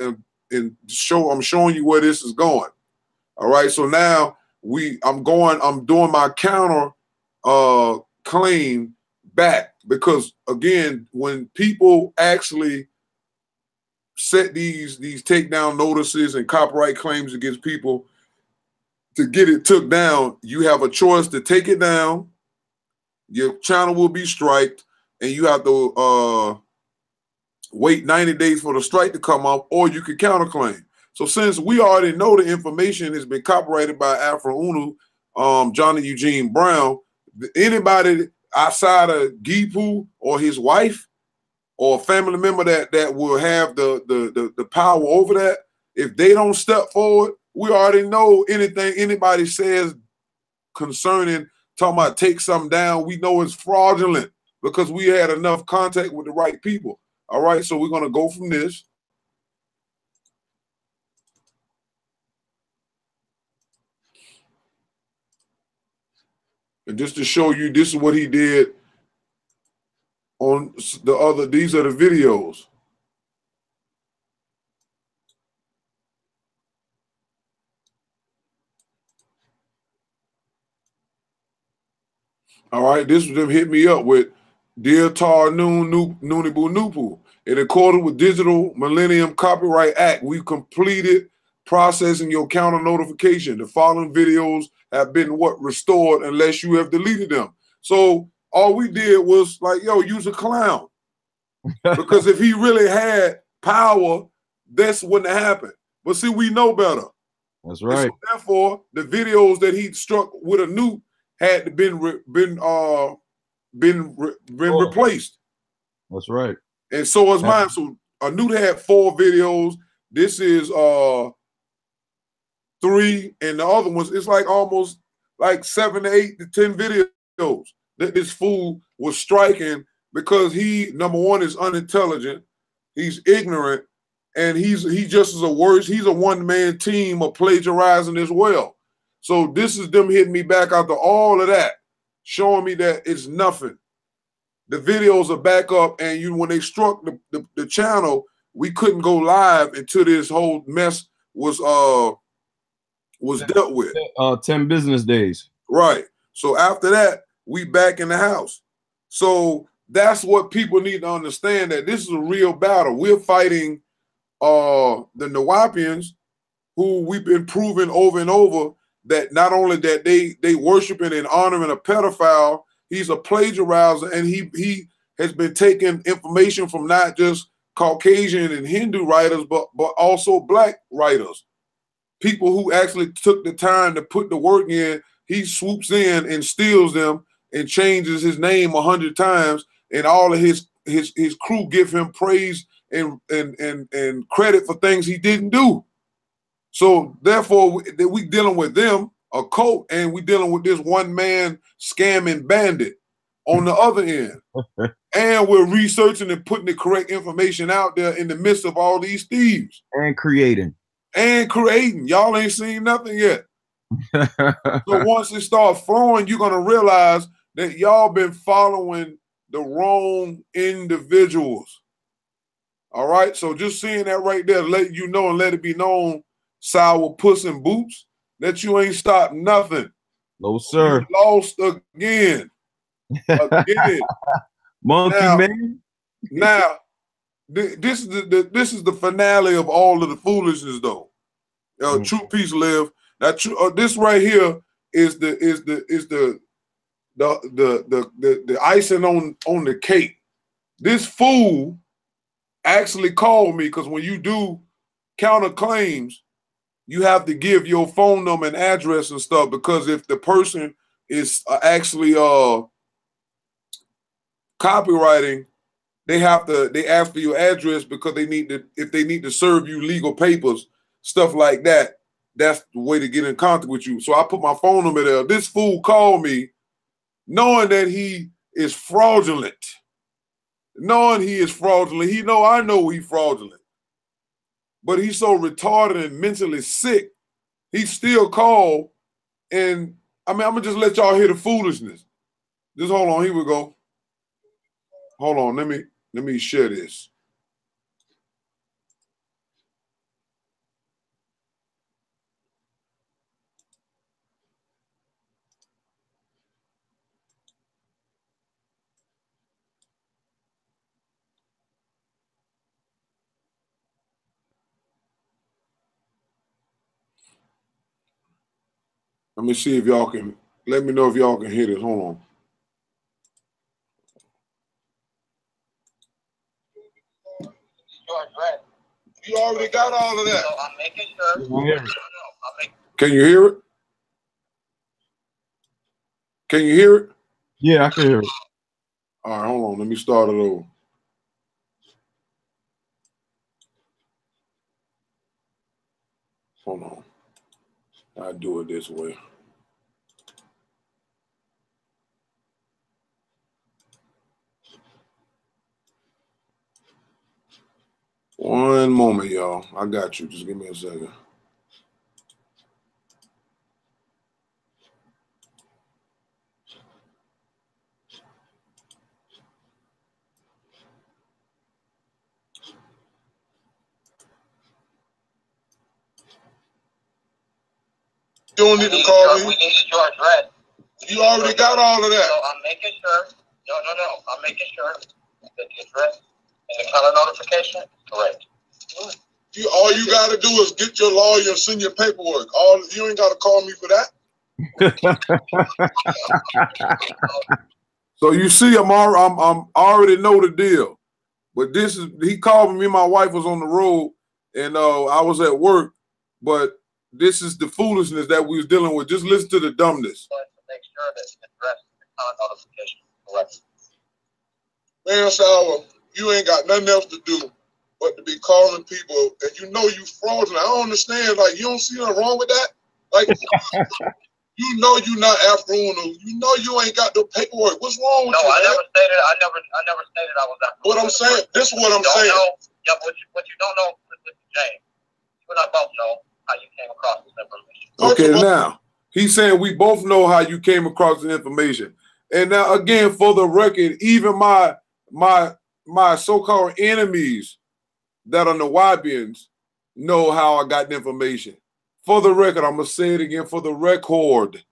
and show, I'm showing you where this is going. All right. So now I'm doing my counter claim back, because again, when people actually set these takedown notices and copyright claims against people, to get it took down, you have a choice to take it down. Your channel will be striked, and you have to wait 90 days for the strike to come off, or you can counterclaim. So since we already know the information has been copyrighted by Afro Unu, Johnny Eugene Brown, anybody outside of Gipu or his wife or a family member that will have the power over that, if they don't step forward, we already know anything anybody says concerning talking about take something down, we know it's fraudulent, because we had enough contact with the right people. All right, so we're going to go from this. And just to show you, this is what he did on these are the videos. All right, this was them hit me up with, Dear Tar Noon Noonibu Nupu, in accordance with Digital Millennium Copyright Act, we completed processing your counter notification. The following videos have been restored unless you have deleted them. So all we did was like, yo, use a clown. Because if he really had power, this wouldn't have happened. But see, we know better. That's right. So therefore, the videos that he struck with a nuke had been replaced. That's right. And so is mine. So Anut had 4 videos. This is 3, and the other ones, it's like almost like 7 to 8 to 10 videos that this fool was striking, because he, number one, is unintelligent, he's ignorant, and he just is he's a one-man team of plagiarizing as well. So this is them hitting me back after all of that, showing me that it's nothing. The videos are back up, and when they struck the channel, we couldn't go live until this whole mess was dealt with. 10 business days. Right. So after that, we back in the house. So that's what people need to understand, that this is a real battle. We're fighting the Nawapians, who we've been proving over and over that not only that they worshiping and honoring a pedophile, he's a plagiarizer, and he has been taking information from not just Caucasian and Hindu writers, but also black writers, people who actually took the time to put the work in. He swoops in and steals them and changes his name 100 times, and all of his crew give him praise and credit for things he didn't do. So therefore, we dealing with them, a cult, and we dealing with this one-man scamming bandit on the other end. And we're researching and putting the correct information out there in the midst of all these thieves. And creating. Y'all ain't seen nothing yet. So once it starts flowing, you're going to realize that y'all been following the wrong individuals. All right. So just seeing that right there, let you know and let it be known, Sour Puss in Boots, that you ain't stopped nothing. No, You sir. lost again. Again. Monkey Now, man. now, this is the finale of all of the foolishness, though. True peace live. Now, this right here is the icing on the cake. This fool actually called me because when you do counterclaims, you have to give your phone number and address and stuff, because if the person is actually copywriting, they ask for your address because if they need to serve you legal papers, stuff like that. That's the way to get in contact with you. So I put my phone number there. This fool called me knowing that he is fraudulent. Knowing he is fraudulent. I know he's fraudulent. But he's so retarded and mentally sick, he still called. And I mean, I'm gonna just let y'all hear the foolishness. Just hold on, here we go. Hold on, let me share this. Let me see if y'all can, let me know if y'all can hear this. Hold on. You already got all of that. So I'm making sure. Can you hear it? Can you hear it? Yeah, I can hear it. All right, hold on. Let me start it over. Hold on. I'll do it this way. One moment, y'all. I got you. Just give me a second. You don't need to call me. We need your address. You already got all of that. So I'm making sure. No. I'm making sure that the address and the color notification correct. All you got to do is get your lawyer and send your paperwork. You ain't got to call me for that. So you see, I'm already know the deal. But he called me. My wife was on the road, and I was at work. But this is the foolishness that we was dealing with. Just listen to the dumbness. Make sure that the address and the notification correct. Man, Sour, you ain't got nothing else to do but to be calling people, and you know you fraudulent. I don't understand. Like, you don't see nothing wrong with that. Like, you know you not Afro-Uno. You know you ain't got no paperwork. What's wrong with you? No, I never stated I was Afro-Uno. What I'm saying, this is what I'm saying. Yeah, what you don't know, James, you and I both know how you came across this information. Okay, now he's saying we both know how you came across the information. And now again, for the record, even my so-called enemies that are Nawabians know how I got the information. For the record, I'm gonna say it again. For the record,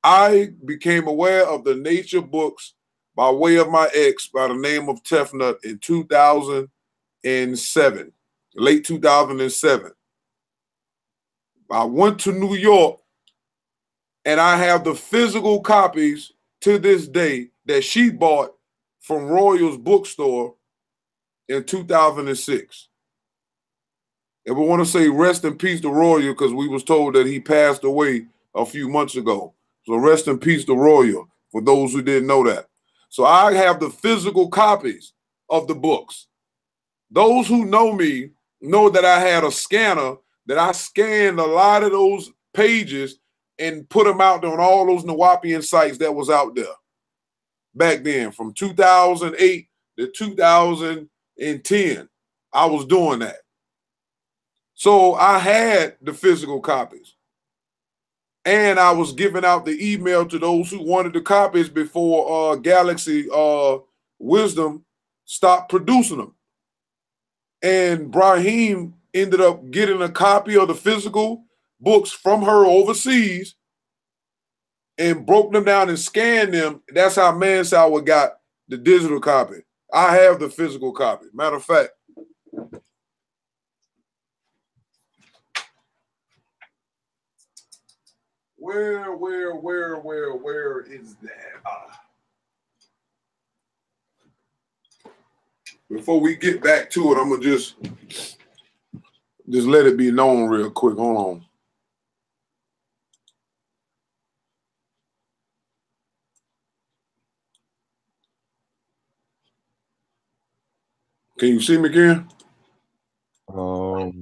I became aware of the nature books by way of my ex by the name of Tefnut in 2007, late 2007. I went to New York, and I have the physical copies to this day that she bought from Royal's bookstore in 2006. And we want to say rest in peace to Royal, because we was told that he passed away a few months ago. So rest in peace to Royal, for those who didn't know that. So I have the physical copies of the books. Those who know me know that I had a scanner, that I scanned a lot of those pages and put them out there on all those Nawapian sites that was out there back then. From 2008 to 2010, I was doing that. So I had the physical copies, and I was giving out the email to those who wanted the copies before Galaxy Wisdom stopped producing them. And Brahim ended up getting a copy of the physical books from her overseas and broke them down and scanned them. That's how Mansour got the digital copy. I have the physical copy. Matter of fact, where is that? Before we get back to it, I'm gonna just let it be known real quick. Hold on. Can you see me again? All right,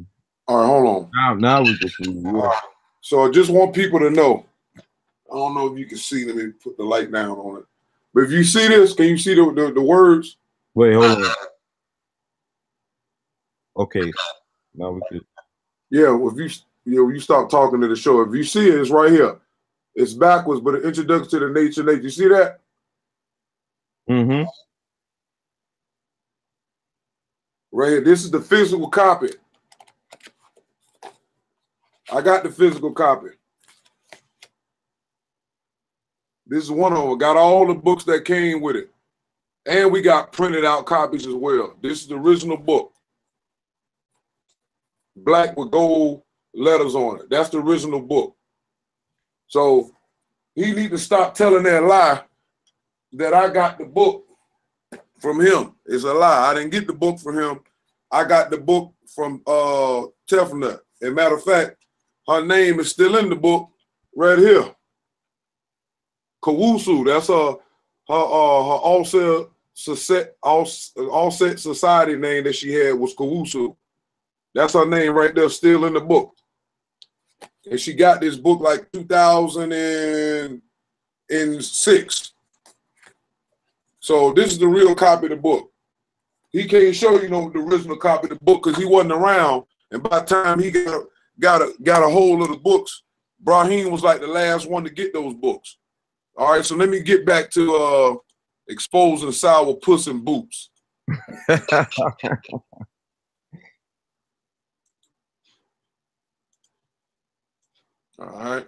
hold on. Now we can see you. Right. So I just want people to know. I don't know if you can see. Let me put the light down on it. But if you see this, can you see the words? Wait, hold on. Okay. Now we could. Yeah, if you stop talking to the show, if you see it, it's right here. It's backwards, but an introduction to the nature. You see that? Mm-hmm. Right here. This is the physical copy. I got the physical copy. This is one of them. Got all the books that came with it. And we got printed out copies as well. This is the original book. Black with gold letters on it. That's the original book. So he need to stop telling that lie that I got the book from him. It's a lie. I didn't get the book from him. I got the book from Tefnut. As a matter of fact, her name is still in the book right here. Kawusu. That's her offset society name that she had was Kawusu. That's her name right there, still in the book. And she got this book like 2006. So this is the real copy of the book. He can't show you the original copy of the book because he wasn't around. And by the time he got a hold of the books, Brahim was like the last one to get those books. All right, so let me get back to exposing Sour Puss in Boots. All right,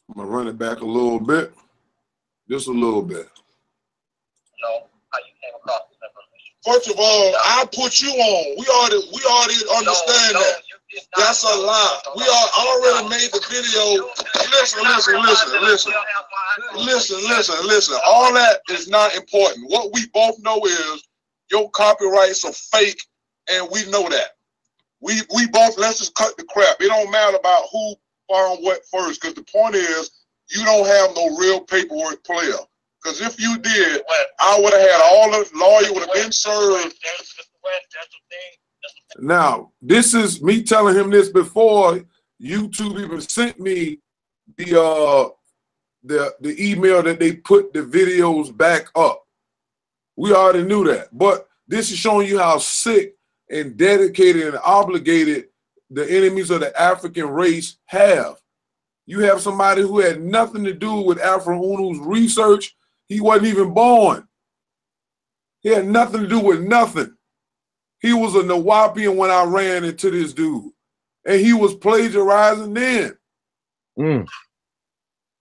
I'm gonna run it back a little bit, just a little bit. How you came across this information? First of all, I put you on. We already understand that. That's a lie. We already made the video. Listen. All that is not important. What we both know is your copyrights are fake, and we know that. We both, let's just cut the crap. It don't matter about who found what first, because the point is you don't have no real paperwork player. Because if you did, I would have had all the lawyer would have been served. Now, this is me telling him this before YouTube even sent me the email that they put the videos back up. We already knew that. But this is showing you how sick and dedicated and obligated the enemies of the African race have. You have somebody who had nothing to do with Afro Unu's research. He wasn't even born. He had nothing to do with nothing. He was a Nawapian when I ran into this dude. And he was plagiarizing then.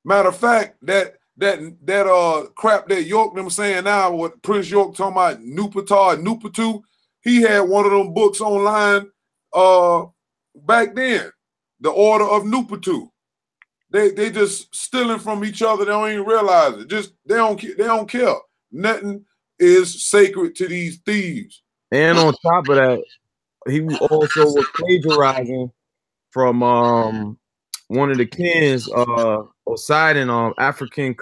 Matter of fact, that crap that York them saying now, what Prince York talking about Nupatu, he had one of them books online back then, The Order of Nupatu. They just stealing from each other. They don't even realize it. Just they don't care. Nothing is sacred to these thieves. And on top of that, he also was plagiarizing from one of the kings, Poseidon, African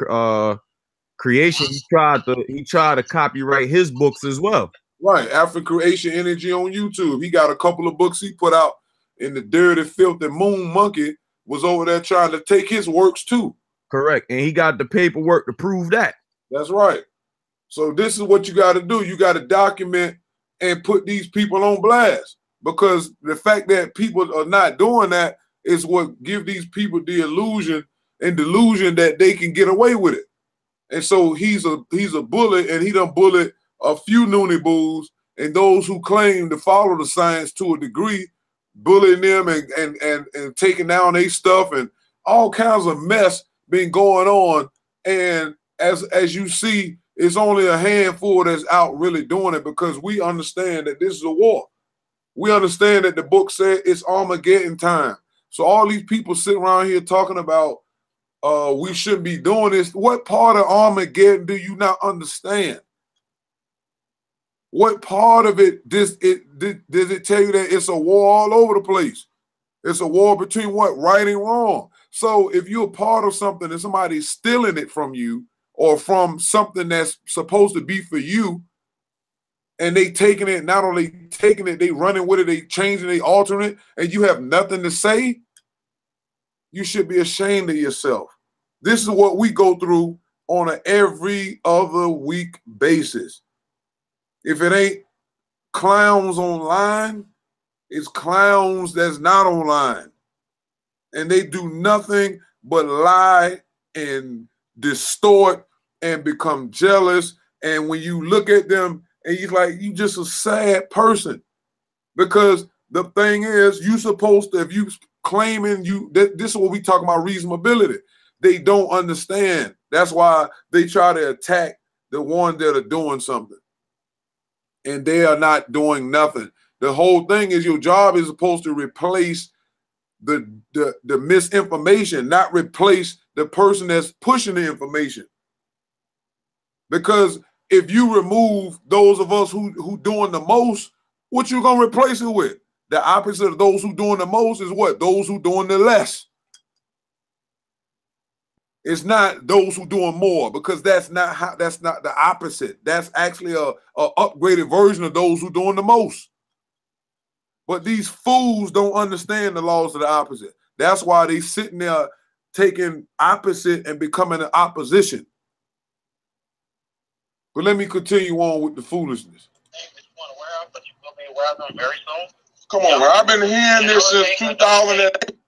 creation. He tried to copyright his books as well. Right, African Creation Energy on YouTube. He got a couple of books he put out in the dirty, filthy Moon Monkey was over there trying to take his works too. Correct, and he got the paperwork to prove that. That's right. So this is what you got to do. You got to document and put these people on blast, because the fact that people are not doing that is what give these people the illusion and delusion that they can get away with it. And so he's a bullet, and he done bullet a few Noonie Boos, and those who claim to follow the science to a degree, bullying them and taking down their stuff, and all kinds of mess been going on. And as you see, it's only a handful that's out really doing it, because we understand that this is a war. We understand that the book said it's Armageddon time. So all these people sitting around here talking about we shouldn't be doing this. What part of Armageddon do you not understand? What part of it does it tell you that it's a war all over the place? It's a war between what? Right and wrong. So if you're a part of something and somebody's stealing it from you, or from something that's supposed to be for you, and they taking it, not only taking it, they running with it, they changing, they altering it, and you have nothing to say, you should be ashamed of yourself. This is what we go through on an every other week basis. If it ain't clowns online, it's clowns that's not online. And they do nothing but lie and distort and become jealous. And when you look at them, and you're like, you just a sad person. Because the thing is, you supposed to, if you claiming this is what we talk about, reasonability. They don't understand. That's why they try to attack the ones that are doing something. And they are not doing nothing. The whole thing is, your job is supposed to replace the misinformation, not replace the person that's pushing the information. Because if you remove those of us who doing the most, what you gonna replace it with? The opposite of those who doing the most is what? Those who doing the less. It's not those who doing more, because that's not the opposite. That's actually a upgraded version of those who doing the most. But these fools don't understand the laws of the opposite. That's why they sitting there taking opposite and becoming an opposition. But let me continue on with the foolishness. Come on, man. I've been hearing this since 2008.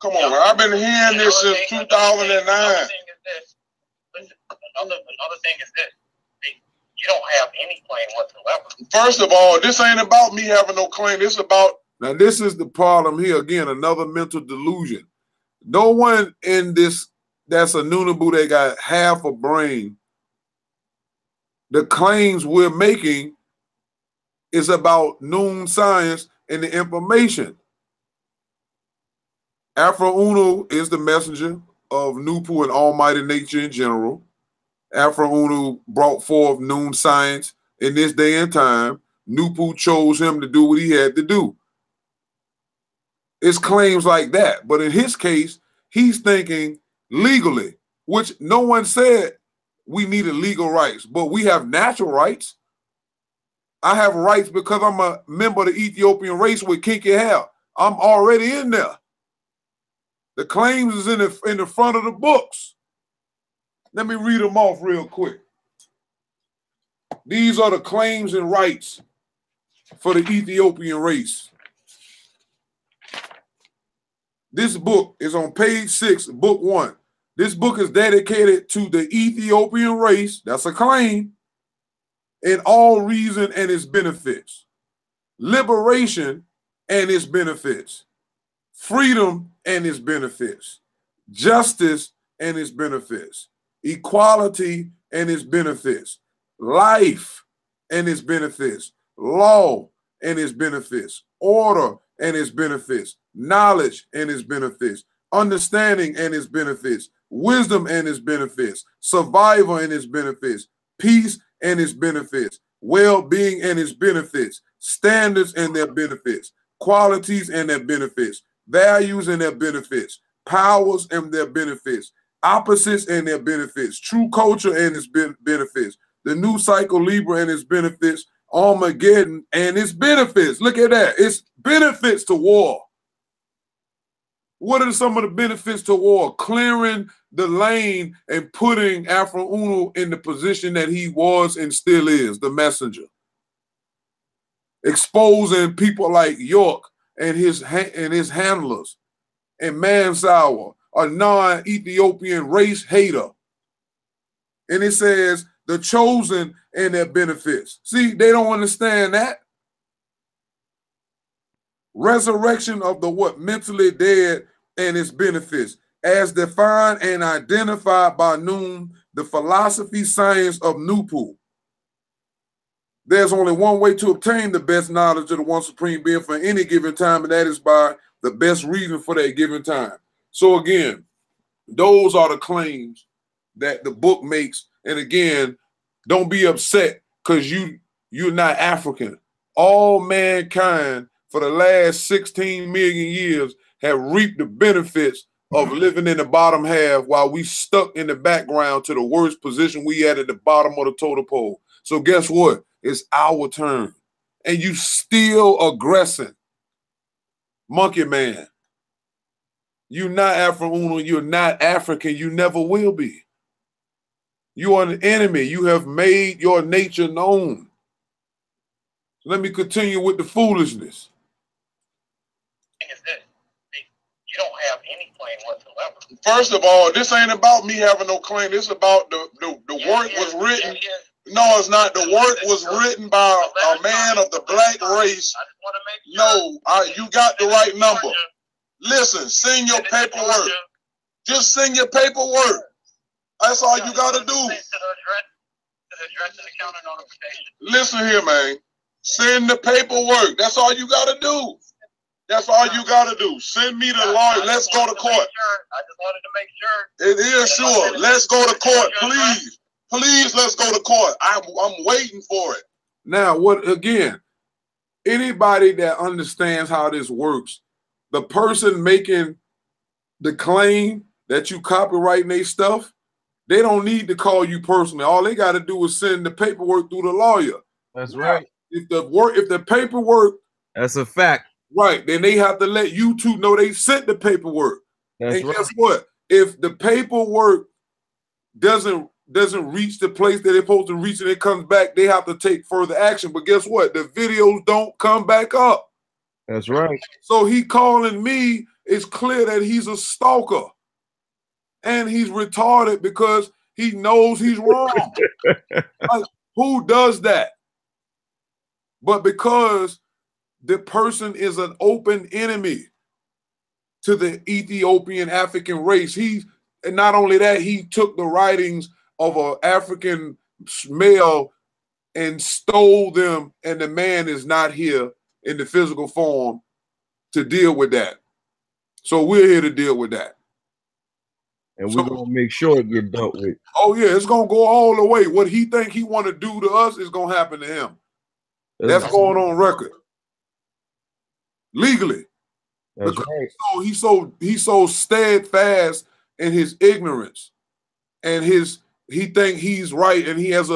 Come on, man. I've been hearing this since 2009. Another thing is this. You don't have any claim whatsoever. First of all, this ain't about me having no claim. This is about, now this is the problem here. Again, another mental delusion. No one in this that's a Nunaboo, they got half a brain. The claims we're making is about noon science and the information. Afro Uno is the messenger of Nupu and almighty nature in general. Afro Uno brought forth noon science in this day and time. Nupu chose him to do what he had to do. It's claims like that. But in his case, he's thinking legally, which no one said we needed legal rights, but we have natural rights. I have rights because I'm a member of the Ethiopian race with kinky hair. I'm already in there. The claims is in the front of the books. Let me read them off real quick. These are the claims and rights for the Ethiopian race. This book is on page 6, book 1. This book is dedicated to the Ethiopian race. That's a claim. In all reason and its benefits. Liberation and its benefits. Freedom and its benefits. Justice and its benefits. Equality and its benefits. Life and its benefits. Law and its benefits. Order and its benefits. Knowledge and its benefits. Understanding and its benefits. Wisdom and its benefits. Survival and its benefits. Peace and its benefits. Well-being and its benefits. Standards and their benefits. Qualities and their benefits. Values and their benefits. Powers and their benefits. Opposites and their benefits. True culture and its benefits. The new cycle Libra and its benefits. Armageddon and its benefits. Look at that. It's benefits to war. What are some of the benefits to war? Clearing the lane and putting Afro Uno in the position that he was and still is, the messenger. Exposing people like York and his handlers and Mansour, a non-Ethiopian race hater. And it says the chosen and their benefits. See, they don't understand that. Resurrection of the what? Mentally dead and its benefits, as defined and identified by Noon, the philosophy science of Nupu. There's only one way to obtain the best knowledge of the one supreme being for any given time, and that is by the best reason for that given time. So again, those are the claims that the book makes. And again, don't be upset because you're not African. All mankind for the last 16 million years have reaped the benefits of living in the bottom half while we stuck in the background to the worst position we had at the bottom of the totem pole. So guess what? It's our turn. And you still aggressing. Monkey man. You're not Afro-Uno. You're not African. You never will be. You are an enemy. You have made your nature known. Let me continue with the foolishness. Is this? You don't have any claim whatsoever. First of all, this ain't about me having no claim. This is about the work was written. No, it's not. The work was written by a man of the black race. I just want to make sure. No, you got the right number. Listen, send your paperwork. Just send your paperwork. That's all you got to do. Listen here, man. Send the paperwork. That's all you got to do. That's all you got to do. Send me the lawyer. Let's go to court. I just wanted to make sure. It is sure. Let's go to court, please. Please, let's go to court. I'm waiting for it. Now, what again? Anybody that understands how this works, the person making the claim that you copyrighting their stuff, they don't need to call you personally. All they got to do is send the paperwork through the lawyer. That's right. If the paperwork, that's a fact. Right, then they have to let YouTube know they sent the paperwork. That's and right. Guess what? If the paperwork doesn't reach the place that it's supposed to reach and it comes back, they have to take further action. But guess what? The videos don't come back up. That's right. So he calling me, it's clear that he's a stalker. And he's retarded because he knows he's wrong. Like, who does that? But because the person is an open enemy to the Ethiopian African race, and not only that, he took the writings of an African male and stole them, and the man is not here in the physical form to deal with that. So we're here to deal with that. And we're going to make sure it gets dealt with. Oh, yeah, it's going to go all the way. What he think he want to do to us is going to happen to him. That's going on record. Legally. That's right. He's so steadfast in his ignorance and he think he's right, and he has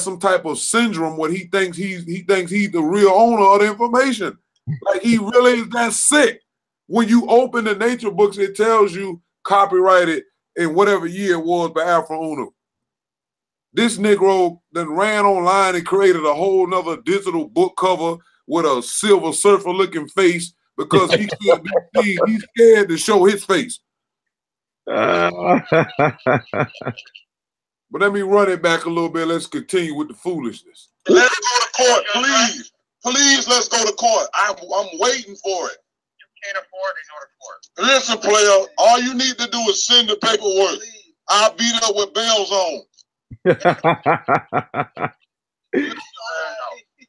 some type of syndrome where he thinks he's the real owner of the information. Like he really is that sick. When you open the nature books, it tells you copyrighted in whatever year it was by Afro-Uno. This Negro then ran online and created a whole nother digital book cover with a Silver Surfer looking face because he's scared to show his face. But let me run it back a little bit. Let's continue with the foolishness. Let's go to court, please. Please, let's go to court. I'm waiting for it. You can't afford to go to court. Listen, player, all you need to do is send the paperwork. I'll beat up with bells on.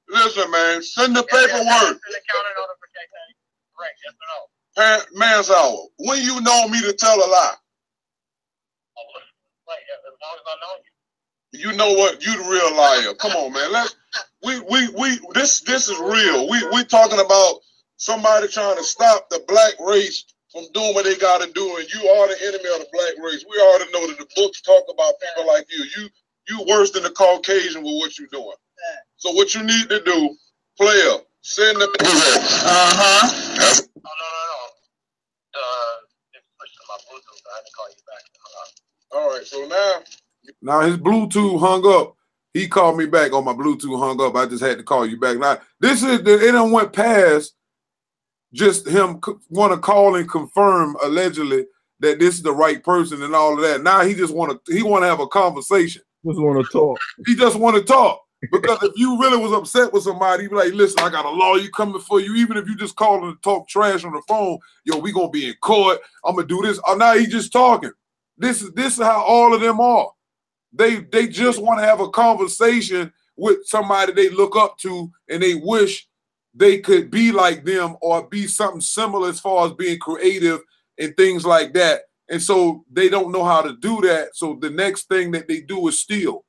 Listen, man, send the paperwork. Right, yes or no? Manslaughter, when you know me to tell a lie? As long as I know you. You know what? You the real liar. Come on, man. This is real. We talking about somebody trying to stop the black race from doing what they got to do, and you are the enemy of the black race. We already know that the books talk about people like you. You worse than the Caucasian with what you're doing. So what you need to do, player, send the No. It's pushed to my Bluetooth. I had to call you back. All right, so now his Bluetooth hung up. He called me back on my Bluetooth hung up. I just had to call you back. Now, it done went past just him want to call and confirm allegedly that this is the right person and all of that. Now he want to have a conversation. Just want to talk. He just want to talk. Because if you really was upset with somebody, you'd be like, listen, I got a lawyer coming for you. Even if you just call him to talk trash on the phone, yo, we gonna be in court. I'm gonna do this. Oh, now he just talking. This is how all of them are. They just want to have a conversation with somebody they look up to, and they wish they could be like them or be something similar as far as being creative and things like that. And so they don't know how to do that. So the next thing that they do is steal.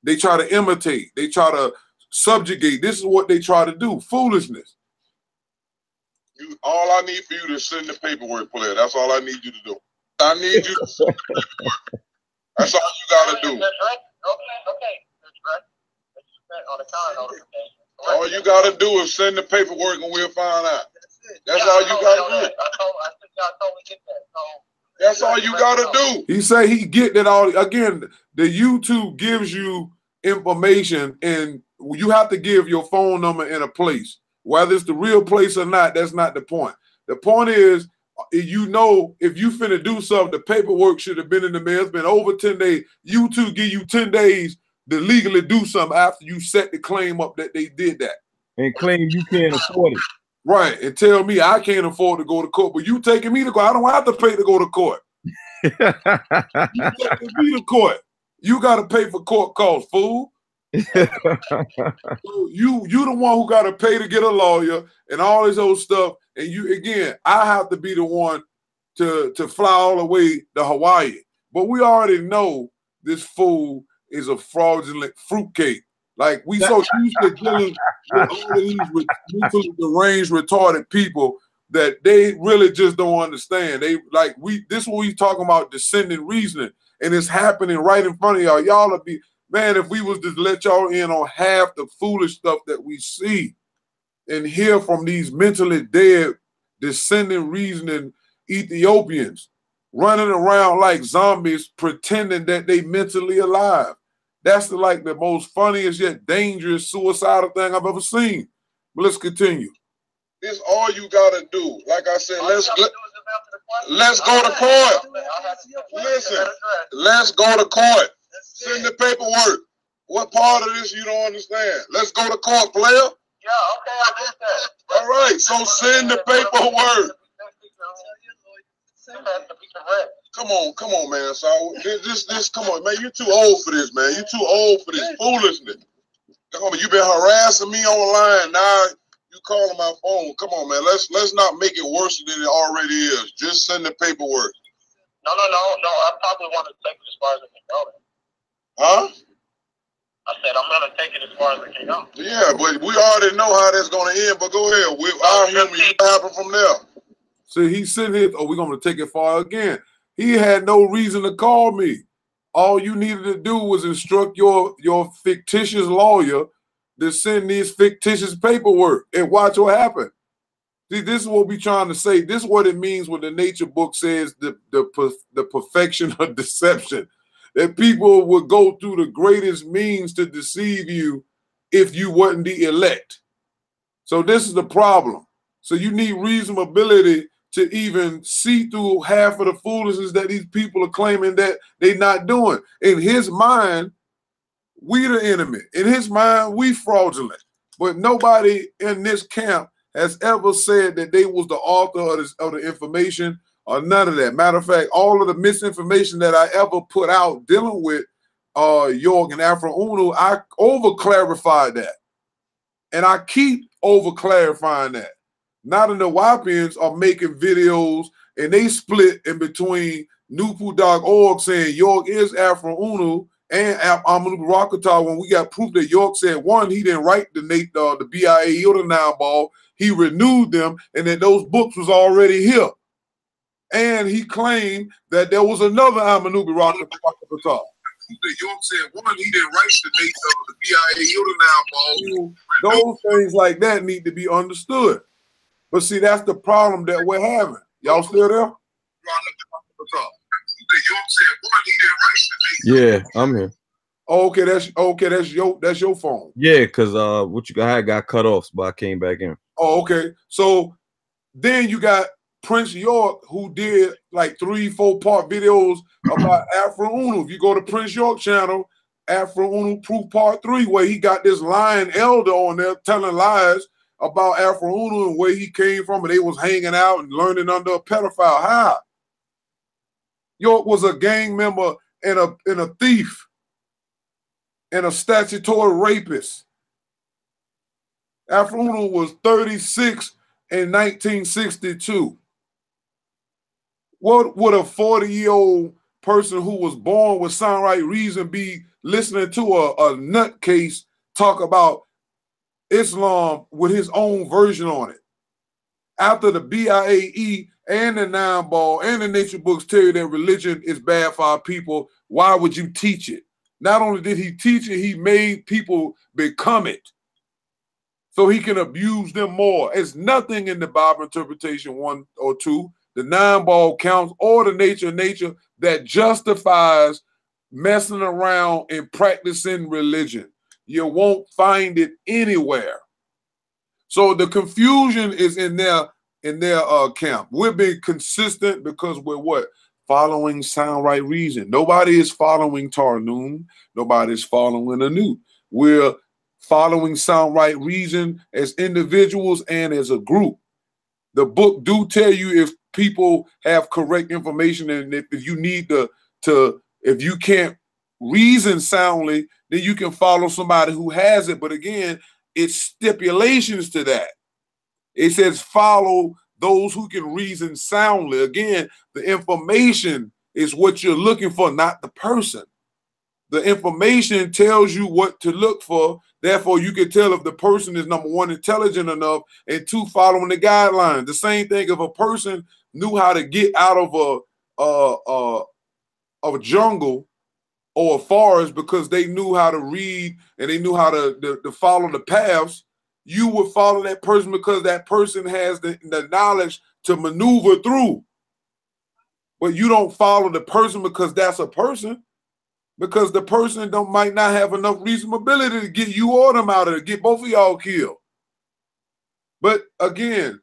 They try to imitate. They try to subjugate. This is what they try to do. Foolishness. All I need for you to send the paperwork, player. That's all I need you to do. I need you to send the paperwork. That's all you gotta do. Okay. On the time notification. All you gotta do is send the paperwork and we'll find out. That's all you gotta do. I totally get that. So that's all you gotta do. He say he get that all. Again, the YouTube gives you information, and you have to give your phone number in a place. Whether it's the real place or not, that's not the point. The point is, you know, if you finna do something, the paperwork should have been in the mail. It's been over 10 days. YouTube give you 10 days to legally do something after you set the claim up that they did that. And claim you can't afford it. Right, and tell me I can't afford to go to court, but you taking me to court. I don't have to pay to go to court. You taking me to court. You got to pay for court costs, fool. So you the one who got to pay to get a lawyer and all this old stuff. And you again, I have to be the one to fly all the way to Hawaii. But we already know this fool is a fraudulent fruitcake. Like we so used to dealing with all of these mentally deranged, retarded people that they really just don't understand. They like this is what we talking about, descendant reasoning, and it's happening right in front of y'all. Y'all would be, man, if we was to let y'all in on half the foolish stuff that we see and hear from these mentally dead, descendant reasoning Ethiopians running around like zombies, pretending that they mentally alive. That's the most funniest yet dangerous suicidal thing I've ever seen. But let's continue. This all you gotta do. Like I said, let's go to court. Listen, let's go to court. Send the paperwork. What part of this you don't understand? Let's go to court, player. Yeah, okay, I get that. All right, so send the paperwork. Come on, man. So this, come on, man. You're too old for this, man. You're too old for this foolishness. Come on, you've been harassing me online. Now you calling my phone. Come on, man. Let's not make it worse than it already is. Just send the paperwork. No. I probably want to take it as far as I can go. Huh? I said I'm gonna take it as far as I can go. Yeah, but we already know how that's gonna end. But go ahead. I'll hear me. What happened from there? So he's sitting here. Oh, we're gonna take it far again. He had no reason to call me. All you needed to do was instruct your fictitious lawyer to send these fictitious paperwork and watch what happened. See, this is what we're trying to say. This is what it means when the nature book says the perfection of deception. That people would go through the greatest means to deceive you if you wasn't the elect. So this is the problem. So you need reasonability to even see through half of the foolishness that these people are claiming that they're not doing. In his mind, we the enemy. In his mind, we fraudulent. But nobody in this camp has ever said that they was the author of the information or none of that. Matter of fact, all of the misinformation that I ever put out dealing with York and Afro Uno, I over-clarified that. And I keep over-clarifying that. Now the Nawapians are making videos and they split in between Nupu.org saying York is Afro Uno and Amanubu Rakata when we got proof that York said, one, he didn't write the BIA or the Nine Ball. He renewed them and that those books was already here. And he claimed that there was another Amanubu Rakata. York said, one, he didn't write the date of the BIA or the Nine Ball. Those things like that need to be understood. But see, that's the problem that we're having. Y'all still there? Yeah, I'm here. Okay, that's your phone. Yeah, because what you got cut off, but I came back in. Oh, okay. So then you got Prince York, who did like 3-4 part videos about Afro Uno. If you go to Prince York channel, Afro Uno Proof Part 3, where he got this lying elder on there telling lies about Afro Uno and where he came from, and they was hanging out and learning under a pedophile. How? York was a gang member and a thief and a statutory rapist. Afro Uno was 36 in 1962. What would a 40-year-old person who was born with sound right reason be listening to a nutcase talk about Islam with his own version on it? After the BIAE and the Nine Ball and the nature books tell you that religion is bad for our people, why would you teach it? Not only did he teach it, he made people become it so he can abuse them more. It's nothing in the Bible interpretation 1 or 2, the Nine Ball counts, or the nature that justifies messing around and practicing religion. You won't find it anywhere. So the confusion is in their camp. We're being consistent because we're what? Following sound right reason. Nobody is following Tarnum. Nobody is following Anu. We're following sound right reason as individuals and as a group. The book do tell you if people have correct information, and if you need if you can't reason soundly, then you can follow somebody who has it. But again, it's stipulations to that. It says follow those who can reason soundly. Again, the information is what you're looking for, not the person. The information tells you what to look for. Therefore, you can tell if the person is, number one, intelligent enough, and 2, following the guidelines. The same thing if a person knew how to get out of a jungle or a forest because they knew how to read and they knew how to follow the paths, you would follow that person because that person has the knowledge to maneuver through. But you don't follow the person because that's a person, because the person might not have enough reasonable ability to get you or them out of it, get both of y'all killed. But again,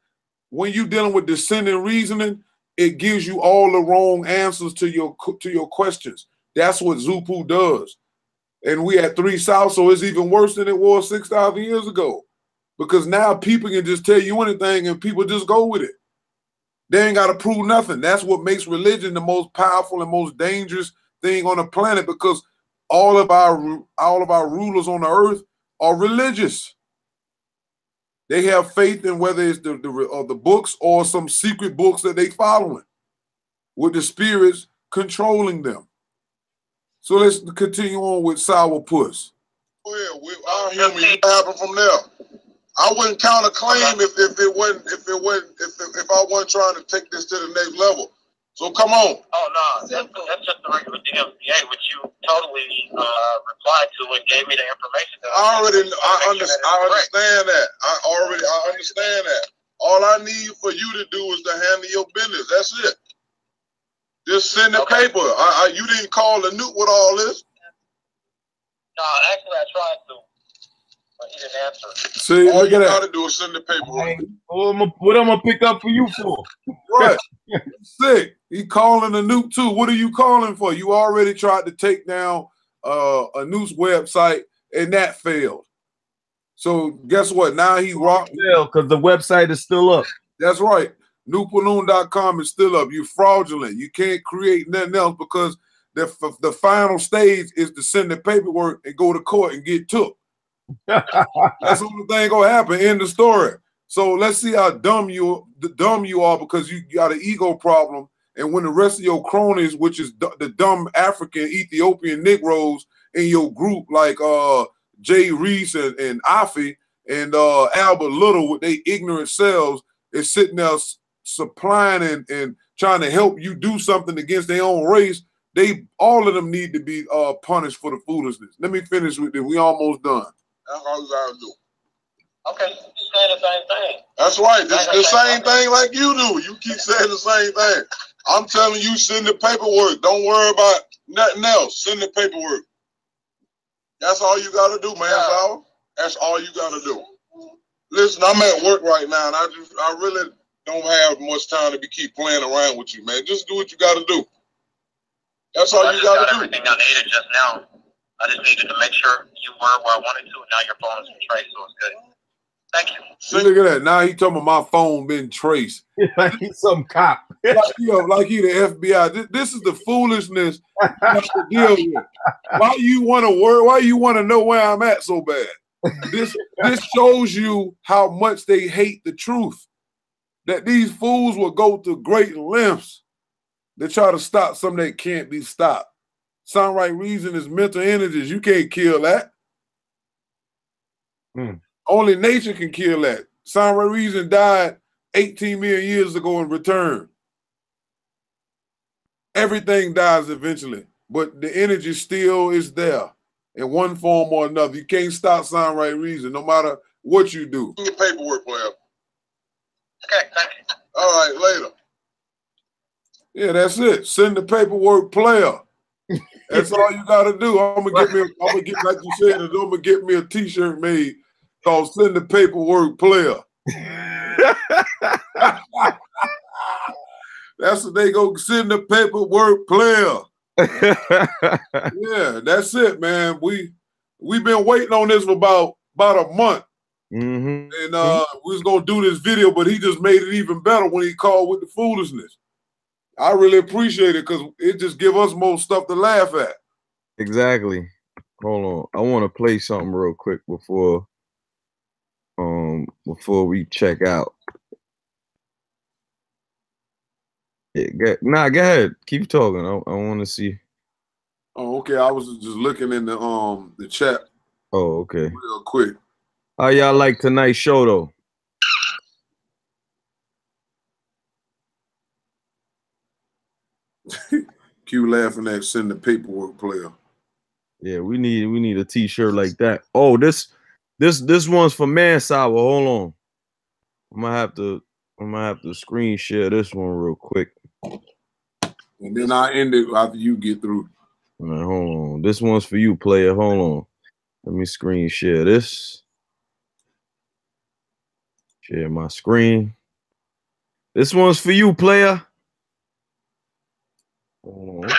when you're dealing with descendant reasoning, it gives you all the wrong answers to your questions. That's what Zupu does. And we at 3 South, so it's even worse than it was 6,000 years ago. Because now people can just tell you anything and people just go with it. They ain't got to prove nothing. That's what makes religion the most powerful and most dangerous thing on the planet, because all of our rulers on the earth are religious. They have faith in whether it's the books or some secret books that they following, with the spirits controlling them. So let's continue on with Sour Puss. Well, our human, what happened from there? I wouldn't count a claim if I wasn't trying to take this to the next level. So come on. Oh no, that's just the regular DMCA, which you totally replied to and gave me the information. I understand that. I understand that. All I need for you to do is to handle your business. That's it. Just send the paper. You didn't call the Newt with all this. No, actually I tried to. But he didn't answer. See, all look you at gotta that. do is send the paperwork. What I'm gonna pick up for you for? Right. Sick. He calling a Newt too. What are you calling for? You already tried to take down a news website and that failed. So guess what? Now he rocked. Because the website is still up. That's right. Newpaloon.com is still up. You're fraudulent. You can't create nothing else because the final stage is to send the paperwork and go to court and get took. That's the only thing gonna happen. End the story. So let's see how dumb you are, because you got an ego problem. And when the rest of your cronies, which is the dumb African Ethiopian Negroes in your group, like Jay Reese and Afi and Albert Little, with their ignorant selves, is sitting there supplying and trying to help you do something against their own race, all of them need to be punished for the foolishness. Let me finish with this. We almost done. That's all you gotta do. Okay, you saying the same thing. That's right. This the same thing like you do. You keep saying the same thing. I'm telling you, send the paperwork. Don't worry about nothing else. Send the paperwork. That's all you gotta do, man. Yeah. That's all you gotta do. Listen, I'm at work right now, and I really don't have much time to keep playing around with you, man. Just do what you gotta do. That's all you gotta do. Everything I needed just now. I just needed to make sure you were where I wanted to, and now your phone has been traced, so it's good. Thank you. See, look at that. Now he talking about my phone been traced. Like he's some cop. Like he the FBI. This is the foolishness you have to deal with. Why you want to worry? Why you want to know where I'm at so bad? This shows you how much they hate the truth. That these fools will go to great lengths to try to stop something that can't be stopped. Sound right reason is mental energies. You can't kill that. Only nature can kill that. Sound right reason died 18 million years ago in return. Everything dies eventually, but the energy still is there in one form or another. You can't stop sound right reason, no matter what you do. Your paperwork, player. Okay, thank you. All right, later. Yeah, that's it. Send the paperwork, player. That's all you gotta do. I'm gonna get like you said, I'm gonna get me a t-shirt made called "Send the Paperwork, Player." That's what they go send the paperwork, player. Yeah, that's it, man. We've been waiting on this for about a month. And we was gonna do this video, but he just made it even better when he called with the foolishness. I really appreciate it because it just give us more stuff to laugh at. Exactly. Hold on. I want to play something real quick before we check out. Yeah, go ahead. Keep talking. I want to see. Oh, okay. I was just looking in the chat. Oh, okay. Real quick. How y'all like tonight's show though? Q laughing at send the paperwork, player. Yeah, we need a t-shirt like that. Oh, this one's for Mansour. Hold on. I'm gonna have to screen share this one real quick. And then I end it after you get through. All right, hold on. This one's for you, player. Hold on. Let me screen share this. Share my screen. This one's for you, player. Hold on.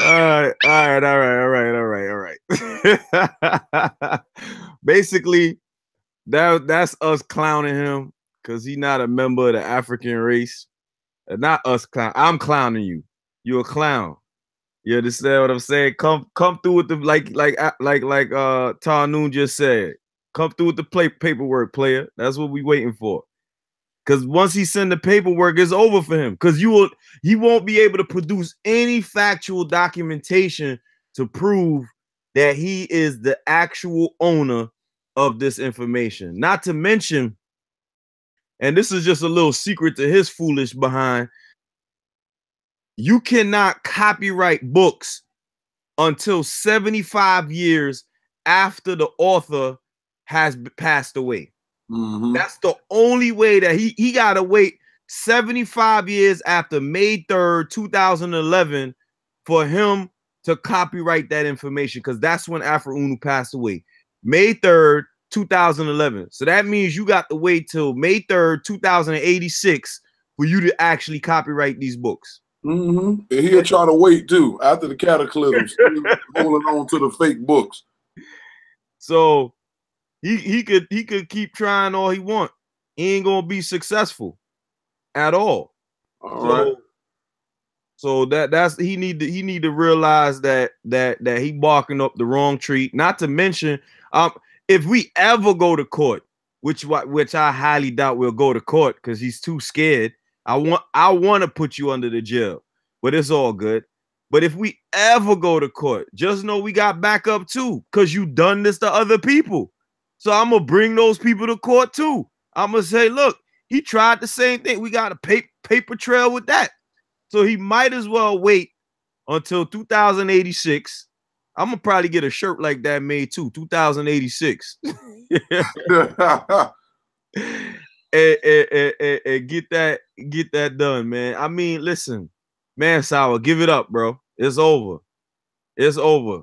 All right. Basically, that's us clowning him because he's not a member of the African race. Not us clown. I'm clowning you. You're a clown. You understand what I'm saying? Come through with the like Tarnoon just said. Come through with the paperwork, player. That's what we waiting for. Because once he send the paperwork, it's over for him. Because he won't be able to produce any factual documentation to prove that he is the actual owner of this information. Not to mention, and this is just a little secret to his foolish behind, you cannot copyright books until 75 years after the author has passed away. That's the only way that he got to wait 75 years after May 3rd, 2011 for him to copyright that information, because that's when Afro Unu passed away. May 3rd, 2011. So that means you got to wait till May 3rd, 2086 for you to actually copyright these books. And he'll try to wait too after the cataclysm, still holding on to the fake books. So he could keep trying all he want. He ain't gonna be successful at all. So that's he need to realize that he barking up the wrong tree. Not to mention, if we ever go to court, which I highly doubt we'll go to court because he's too scared. I want to put you under the jail, but it's all good. But if we ever go to court, just know we got backup too, because you done this to other people. So I'm gonna bring those people to court too. I'm gonna say, look, he tried the same thing. We got a paper trail with that. So he might as well wait until 2086. I'm gonna probably get a shirt like that made too, 2086. and get that done, man. I mean, listen, Man, Sour, give it up, bro. It's over. It's over.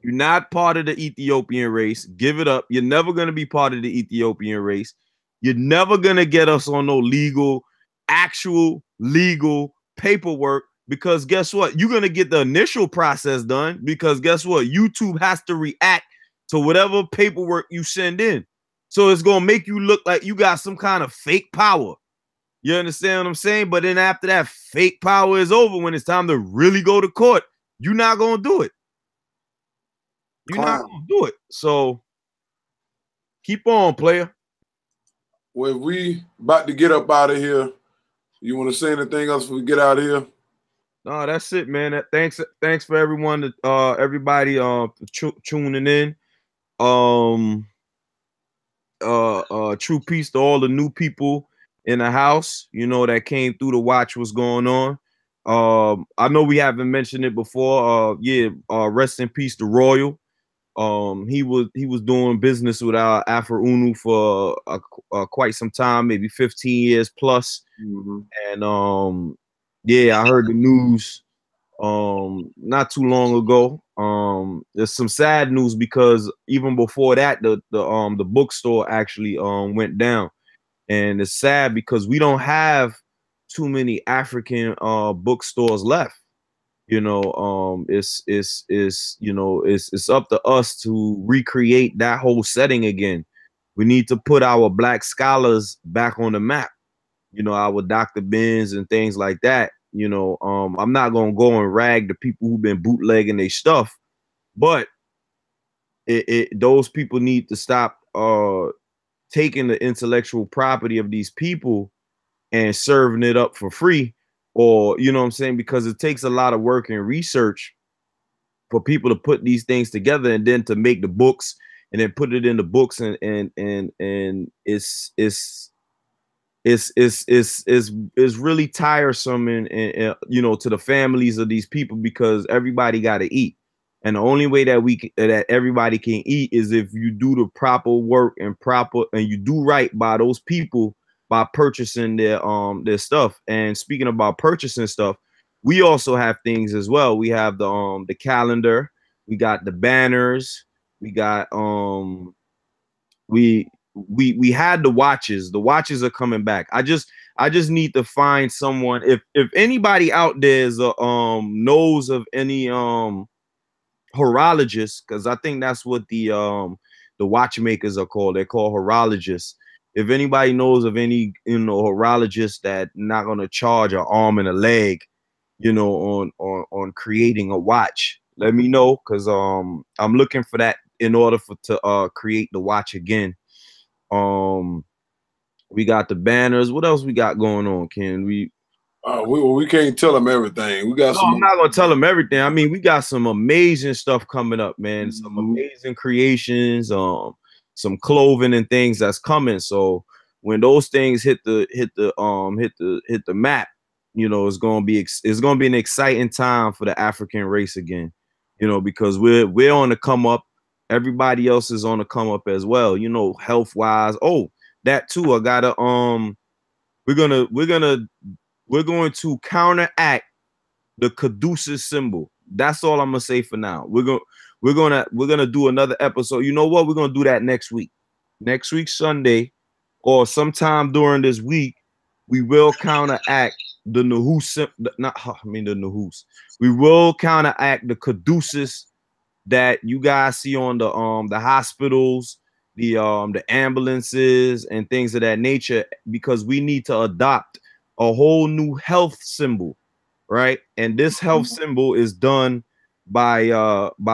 You're not part of the Ethiopian race. Give it up. You're never going to be part of the Ethiopian race. You're never going to get us on no actual legal paperwork, because guess what? You're going to get the initial process done, because guess what? YouTube has to react to whatever paperwork you send in. So it's going to make you look like you got some kind of fake power. You understand what I'm saying? But then after that fake power is over, when it's time to really go to court, you're not going to do it. You're not going to do it. So keep on, player. Well, if we about to get up out of here, you want to say anything else before we get out of here? No, that's it, man. Thanks for everyone, everybody tuning in. True peace to all the new people in the house, you know, that came through to watch what's going on. I know we haven't mentioned it before. Rest in peace to Royal. He was doing business with our Afro Unu for quite some time, maybe 15 years plus. And I heard the news not too long ago. There's some sad news, because even before that, the bookstore actually went down. And it's sad because we don't have too many African bookstores left. You know, it's up to us to recreate that whole setting again. We need to put our Black scholars back on the map. You know, our Dr. Benz and things like that. You know, I'm not gonna go and rag the people who've been bootlegging their stuff, but those people need to stop taking the intellectual property of these people and serving it up for free. Or, you know what I'm saying? Because it takes a lot of work and research for people to put these things together, and then to make the books and then put it in the books, and it's really tiresome, and you know, to the families of these people, because everybody got to eat. And the only way that everybody can eat is if you do the proper work and you do right by those people by purchasing their stuff. And speaking about purchasing stuff, we also have things as well. We have the calendar, we got the banners, we got we had the watches. The watches are coming back. I just need to find someone. If anybody out there is knows of any horologists, because I think that's what the watchmakers are called. They're called horologists. If anybody knows of any, you know, horologist that not gonna charge an arm and a leg, you know, on creating a watch, let me know, because I'm looking for that in order to create the watch again. We got the banners. What else we got going on, Ken? We can't tell them everything. We got I'm not gonna tell them everything. I mean, we got some amazing stuff coming up, man. Some amazing creations, some clothing and things that's coming. So when those things hit the map, you know, it's gonna be an exciting time for the African race again. You know, because we're on the come up. Everybody else is on the come up as well. You know, health wise. Oh, that too. I gotta we're going to counteract the caduceus symbol. That's all I'm gonna say for now. We're gonna do another episode. You know what? We're gonna do that next week. Next week, Sunday, or sometime during this week, we will counteract the Nahus. The Nahus. We will counteract the caduceus that you guys see on the hospitals, the ambulances and things of that nature, because we need to adopt a whole new health symbol, right? And this health symbol is done by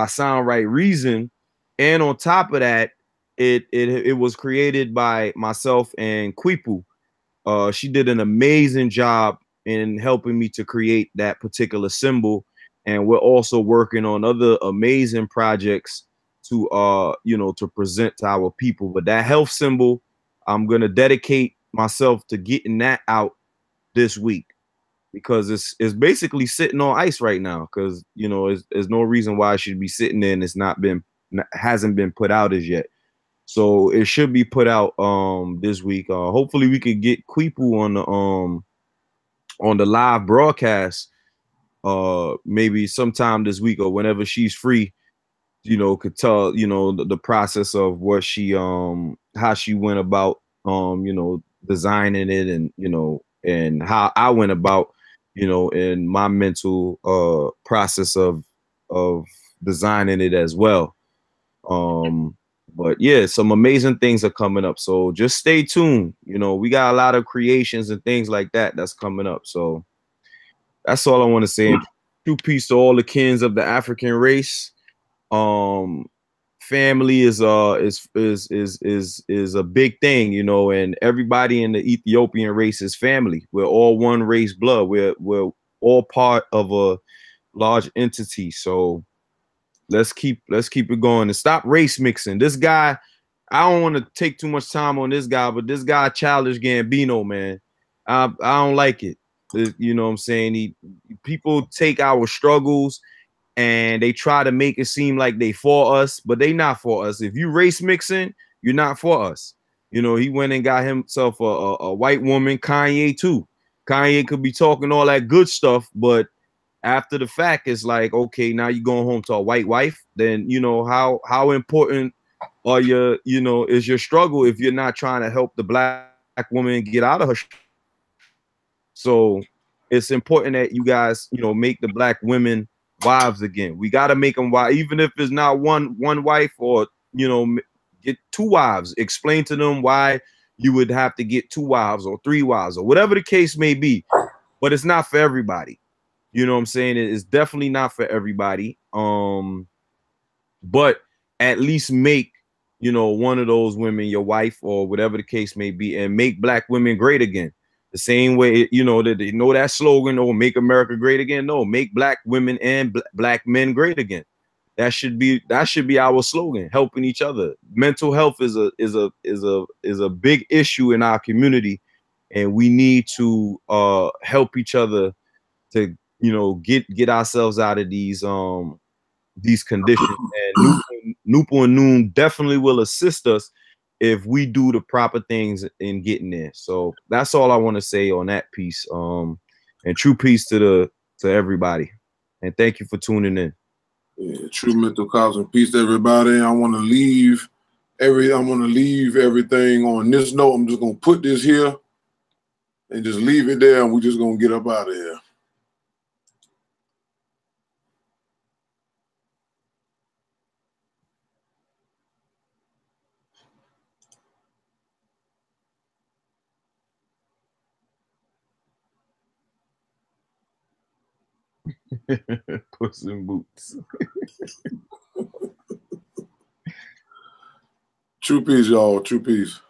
Sound Right Reason, and on top of that, it was created by myself and Kwipu. She did an amazing job in helping me to create that particular symbol, and we're also working on other amazing projects to to present to our people. But that health symbol, I'm gonna dedicate myself to getting that out this week, because it's basically sitting on ice right now, because you know there's no reason why it should be sitting there, and hasn't been put out as yet. So it should be put out this week. Hopefully we could get Kwipu on the live broadcast, maybe sometime this week or whenever she's free, you know, could tell, you know, the process of what she how she went about you know, designing it, and you know, and how I went about, you know, in my mental process of designing it as well. But yeah, some amazing things are coming up, so just stay tuned. You know, we got a lot of creations and things like that that's coming up, so that's all I want to say. And true peace to all the kins of the African race. um Family is is a big thing, you know, and everybody in the Ethiopian race is family. We're all one race blood. We're all part of a large entity. So let's keep it going and stop race mixing. This guy, I don't want to take too much time on this guy, but this guy Childish Gambino, man, I don't like it. You know what I'm saying? People take our struggles and they try to make it seem like they for us, but they not for us. If you race mixing, you're not for us. You know, he went and got himself a white woman, Kanye too. Kanye could be talking all that good stuff, but after the fact, it's like, okay, now you're going home to a white wife. Then, you know, how important are your, you know, is your struggle if you're not trying to help the black woman get out of her. So it's important that you guys, you know, make the black women wives again. We got to make them wives, even if it's not one wife, or, you know, get two wives. Explain to them why you would have to get two wives or three wives or whatever the case may be. But it's not for everybody. You know what I'm saying? It's definitely not for everybody. But at least make, you know, one of those women your wife or whatever the case may be, and make black women great again. The same way, you know, that they know that slogan, or make America great again. No, make black women and black men great again. That should be our slogan, helping each other. Mental health is a big issue in our community, and we need to help each other to, you know, get ourselves out of these conditions. And Nupu and Noon definitely will assist us if we do the proper things in getting there. So that's all I want to say on that piece. And true peace to everybody. And thank you for tuning in. Yeah, true mental cosmic peace to everybody. I want to leave everything on this note. I'm just gonna put this here and just leave it there, and we're just gonna get up out of here. Puss in Boots. True peace, y'all. True peace.